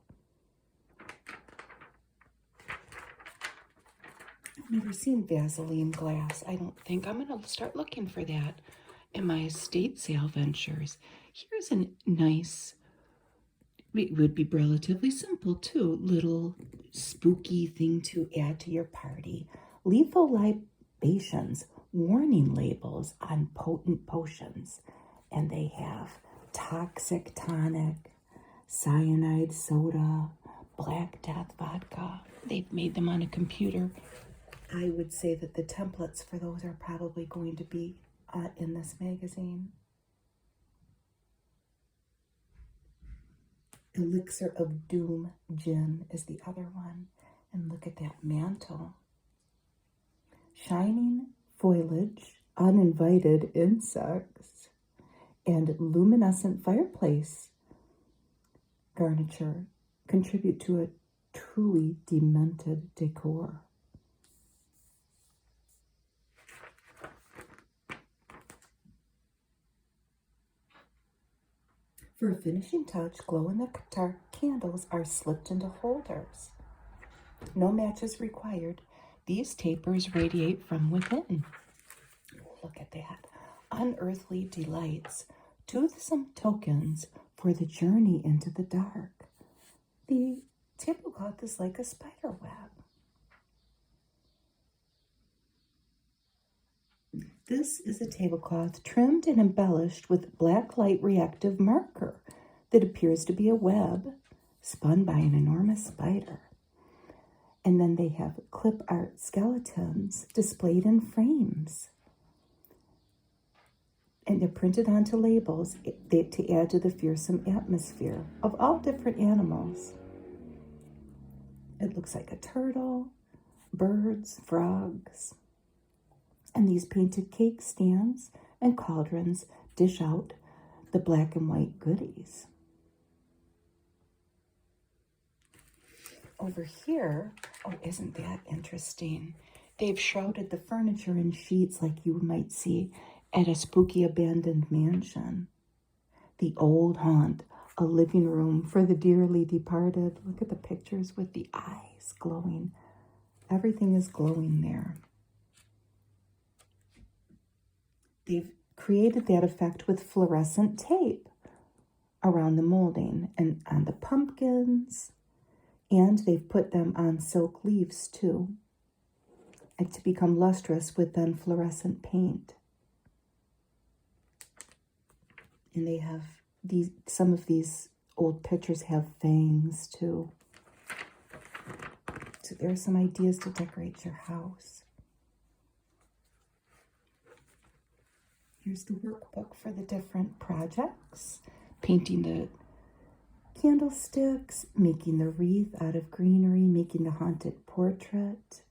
I've never seen Vaseline glass, I don't think. I'm going to start looking for that in my estate sale ventures. Here's a nice, it would be relatively simple too, little spooky thing to add to your party. Lethal libations, warning labels on potent potions. And they have toxic tonic, cyanide soda, Black Death vodka. They've made them on a computer. I would say that the templates for those are probably going to be in this magazine. Elixir of Doom Gin is the other one. And look at that mantle. Shining foliage, uninvited insects, and luminescent fireplace garniture contribute to a truly demented decor. For a finishing touch, glow-in-the-dark candles are slipped into holders. No matches required. These tapers radiate from within. Look at that. Unearthly delights. toothsome tokens for the journey into the dark. The tablecloth is like a spider web. This is a tablecloth trimmed and embellished with black light reactive marker that appears to be a web spun by an enormous spider. And then they have clip art skeletons displayed in frames. And they're printed onto labels to add to the fearsome atmosphere of all different animals. It looks like a turtle, birds, frogs. And these painted cake stands and cauldrons dish out the black and white goodies. Over here, oh, isn't that interesting? They've shrouded the furniture in sheets like you might see at a spooky abandoned mansion. The old haunt, a living room for the dearly departed. Look at the pictures with the eyes glowing. Everything is glowing there. They've created that effect with fluorescent tape around the molding and on the pumpkins, and they've put them on silk leaves too, and to become lustrous with then fluorescent paint. And they have some of these old pictures have fangs too. So there are some ideas to decorate your house. Here's the workbook for the different projects. Painting the candlesticks, making the wreath out of greenery, making the haunted portrait,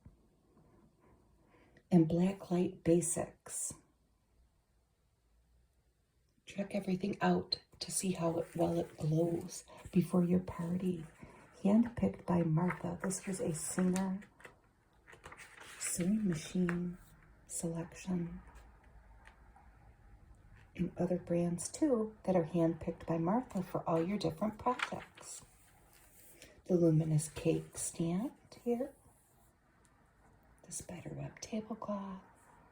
and black light basics. Check everything out to see how well it glows before your party. Handpicked by Martha. This was a Singer sewing machine selection. And other brands too that are handpicked by Martha for all your different projects. The luminous cake stand here. The spiderweb tablecloth.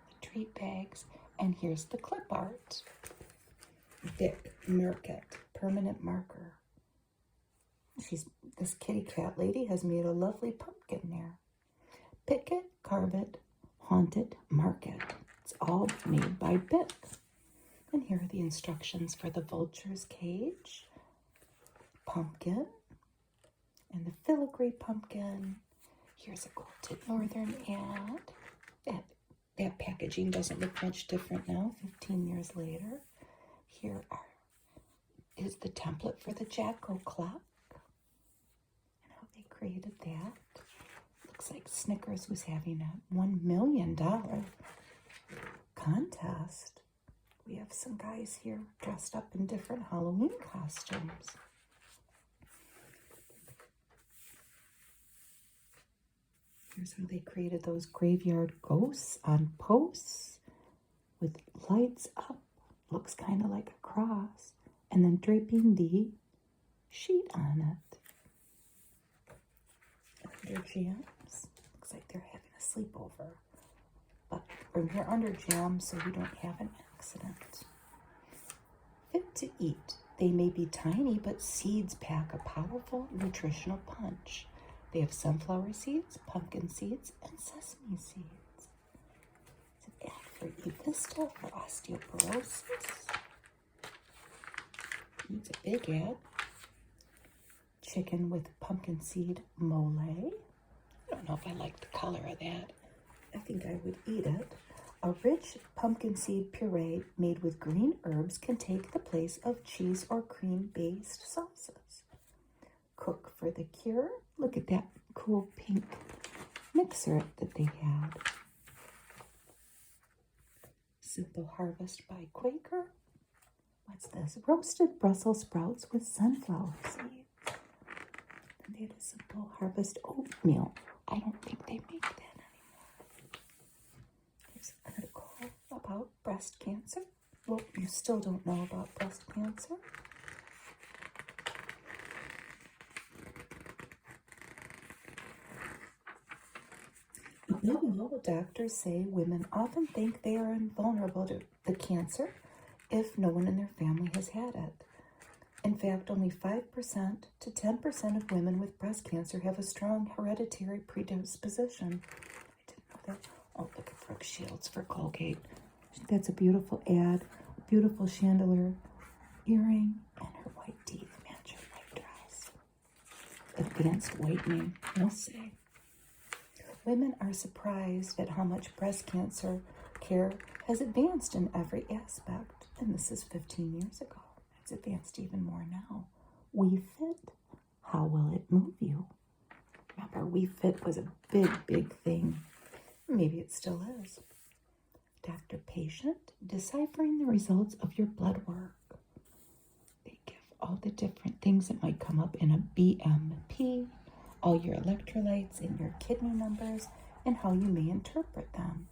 The treat bags. And here's the clip art. Bic Market permanent marker. This kitty cat lady has made a lovely pumpkin there. Pick it, carve it, haunt it, mark it. It's all made by Bic. And here are the instructions for the vulture's cage, pumpkin, and the filigree pumpkin. Here's a quilted northern ad. That packaging doesn't look much different now, 15 years later. Here is the template for the Jacko clock. And how they created that. Looks like Snickers was having a $1 million contest. We have some guys here dressed up in different Halloween costumes. Here's how they created those graveyard ghosts on posts with lights up. Looks kind of like a cross. And then draping the sheet on it. Under jams. Looks like they're having a sleepover. But they're under jams so we don't have an accident. Fit to eat. They may be tiny, but seeds pack a powerful nutritional punch. They have sunflower seeds, pumpkin seeds, and sesame seeds. It's an ad for E-Vista for osteoporosis. It's a big ad. Chicken with pumpkin seed mole. I don't know if I like the color of that. I think I would eat it. A rich pumpkin seed puree made with green herbs can take the place of cheese or cream-based sauces. Cook for the cure. Look at that cool pink mixer that they had. Simple Harvest by Quaker. What's this? Roasted Brussels sprouts with sunflower seeds. And they had a Simple Harvest oatmeal. I don't think they make that anymore. Here's an article about breast cancer. Well, you still don't know about breast cancer. Above all, doctors say women often think they are invulnerable to the cancer if no one in their family has had it. In fact, only 5% to 10% of women with breast cancer have a strong hereditary predisposition. I didn't know that. Oh, look at Brooke Shields for Colgate. That's a beautiful ad, beautiful chandelier earring, and her white teeth match her white dress. Advanced whitening, we'll say. Women are surprised at how much breast cancer care has advanced in every aspect, and this is 15 years ago. It's advanced even more now. We Fit, how will it move you? Remember, We Fit was a big, big thing. Maybe it still is. Doctor Patient, deciphering the results of your blood work. They give all the different things that might come up in a BMP, all your electrolytes and your kidney numbers, and how you may interpret them.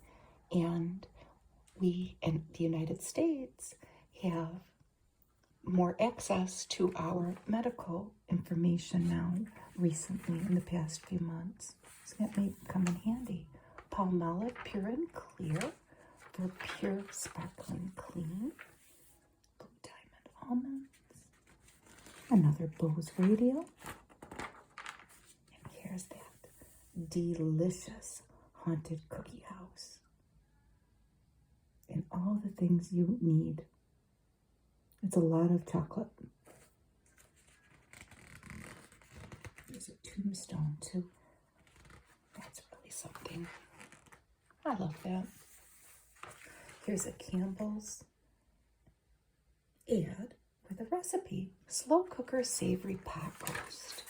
And we in the United States have more access to our medical information now, recently, in the past few months. So that may come in handy. Palmolive Pure and Clear for pure, sparkling clean. Blue Diamond Almonds. Another Bose Radio. And here's that delicious Haunted Cookie House. And all the things you need. It's a lot of chocolate. There's a tombstone too. That's really something. I love that. Here's a Campbell's ad with a recipe. Slow cooker savory pot roast.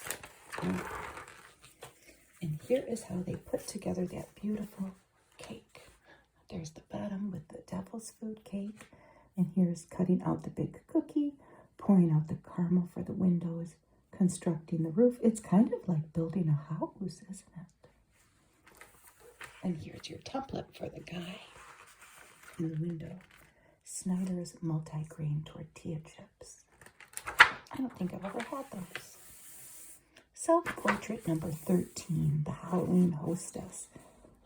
And here is how they put together that beautiful cake. There's the bottom with the devil's food cake. And here's cutting out the big cookie, pouring out the caramel for the windows, constructing the roof. It's kind of like building a house, isn't it? And here's your template for the guy in the window. Snyder's multi-grain tortilla chips. I don't think I've ever had those. Self-portrait number 13, the Halloween hostess.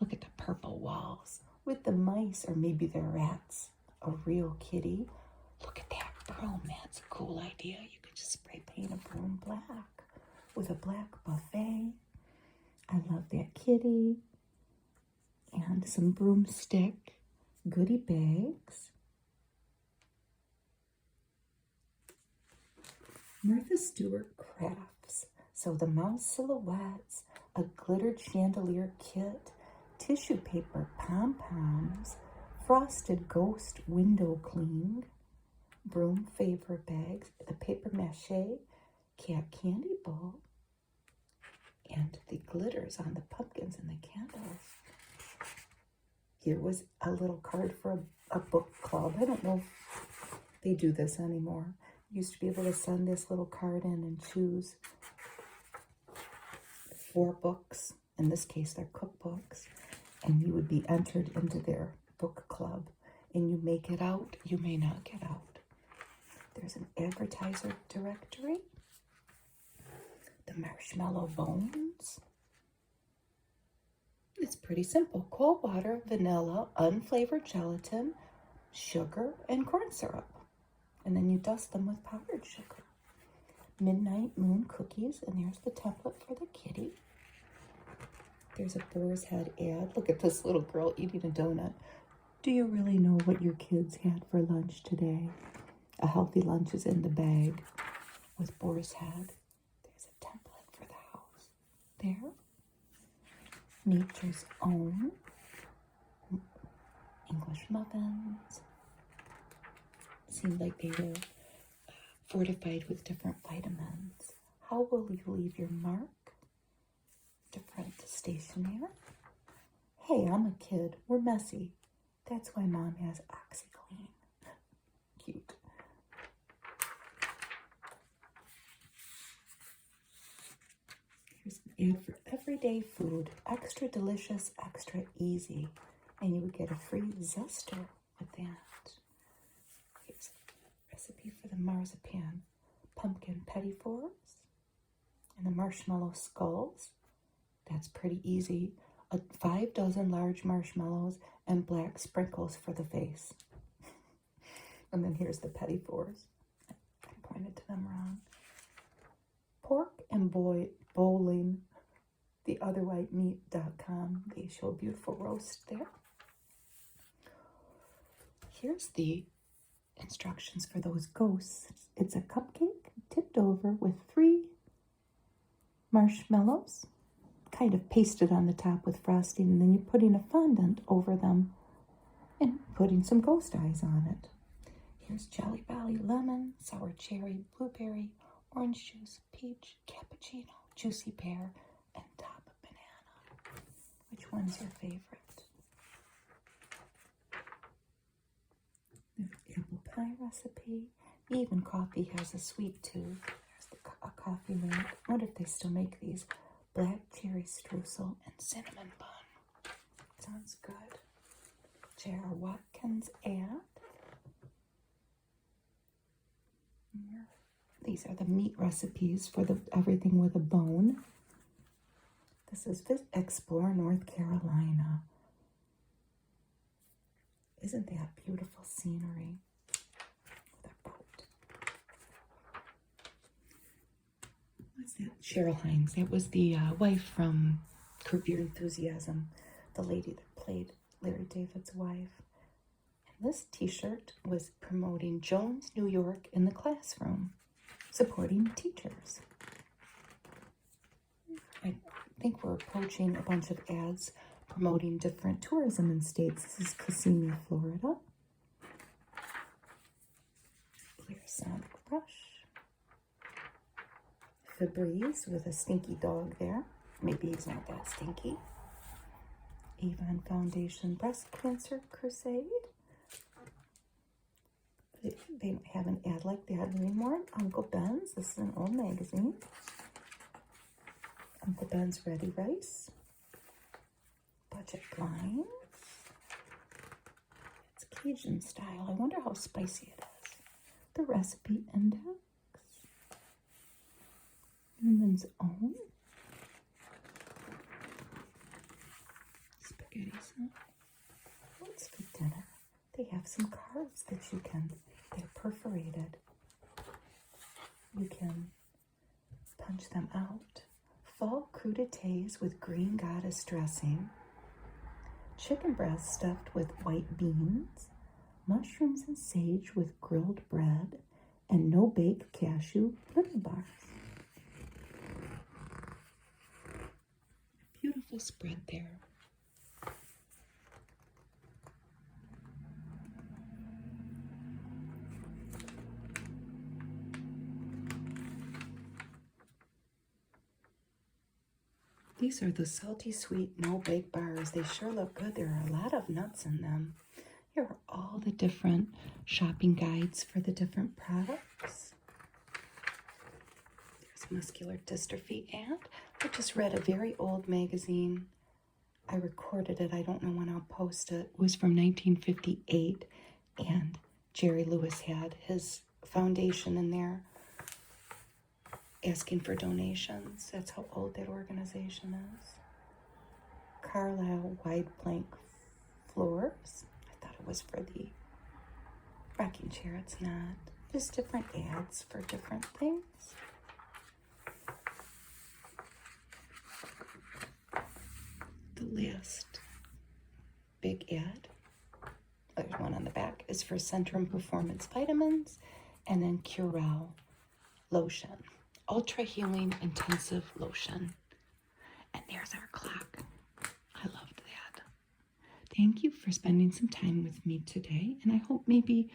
Look at the purple walls with the mice, or maybe they're rats. A real kitty. Look at that broom. That's a cool idea. You could just spray paint a broom black with a black buffet. I love that kitty. And some broomstick goodie bags. Martha Stewart Crafts. So the mouse silhouettes, a glittered chandelier kit, tissue paper pom-poms, frosted ghost window clean, broom favor bags, the paper mache cat candy bowl, and the glitters on the pumpkins and the candles. Here was a little card for a book club. I don't know if they do this anymore. You used to be able to send this little card in and choose 4 books. In this case, they're cookbooks. And you would be entered into their book club. And you may get out, you may not get out. There's an advertiser directory. The marshmallow bones. It's pretty simple. Cold water, vanilla, unflavored gelatin, sugar, and corn syrup. And then you dust them with powdered sugar. Midnight moon cookies, and there's the template for the kitty. There's a boar's head ad. Look at this little girl eating a donut. Do you really know what your kids had for lunch today? A healthy lunch is in the bag with boar's head. There's a template for the house. There. Nature's Own. English muffins. Seemed like they were fortified with different vitamins. How will you leave your mark? Different stationery. Hey, I'm a kid. We're messy. That's why Mom has OxyClean. Cute. Here's an ad for everyday food. Extra delicious, extra easy. And you would get a free zester with that. Here's a recipe for the marzipan pumpkin petit fours and the marshmallow skulls. That's pretty easy. 5 dozen large marshmallows and black sprinkles for the face. And then here's the petit fours. I pointed to them wrong. Pork and bowling, theotherwhitemeat.com. They show a beautiful roast there. Here's the instructions for those ghosts. It's a cupcake tipped over with 3 marshmallows, kind of pasted on the top with frosting, and then you're putting a fondant over them and putting some ghost eyes on it. Here's Jelly Belly, lemon, sour cherry, blueberry, orange juice, peach, cappuccino, juicy pear, and top banana. Which one's your favorite? The apple pie recipe. Even coffee has a sweet tooth. There's a coffee made. I wonder if they still make these. Black cherry streusel and cinnamon bun. Sounds good. J.R. Watkins ad. These are the meat recipes for everything with a bone. This is Explore North Carolina. Isn't that beautiful scenery? With a boat. What's that? Cheryl Hines. That was the wife from Curb Your Enthusiasm. The lady that played Larry David's wife. And this t-shirt was promoting Jones, New York in the classroom. Supporting teachers. I think we're approaching a bunch of ads promoting different tourism in states. This is Kissimmee, Florida. Clarisonic brush. Febreze with a stinky dog there. Maybe he's not that stinky. Avon Foundation Breast Cancer Crusade. They don't have an ad like that anymore. Uncle Ben's. This is an old magazine. Uncle Ben's Ready Rice. Budget blinds. It's Cajun style. I wonder how spicy it is. The Recipe Index. Newman's Own. Spaghetti sauce. What's for dinner? They have some cards that you can, they're perforated. You can punch them out. Fall crudités with green goddess dressing. Chicken breast stuffed with white beans. Mushrooms and sage with grilled bread. And no-bake cashew little bars. Beautiful spread there. These are the salty sweet no-bake bars. They sure look good. There are a lot of nuts in them. Here are all the different shopping guides for the different products. There's muscular dystrophy ad. I just read a very old magazine. I recorded it. I don't know when I'll post it. It was from 1958, and Jerry Lewis had his foundation in there asking for donations. That's how old that organization is. Carlisle wide plank floors. I thought it was for the rocking chair. It's not. Just different ads for different things. The last big ad, there's one on the back, is for Centrum Performance Vitamins, and then Curel lotion. Ultra Healing Intensive Lotion. And there's our clock. I loved that. Thank you for spending some time with me today, and I hope maybe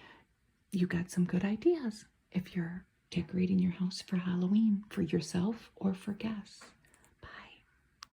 you got some good ideas if you're decorating your house for Halloween, for yourself or for guests.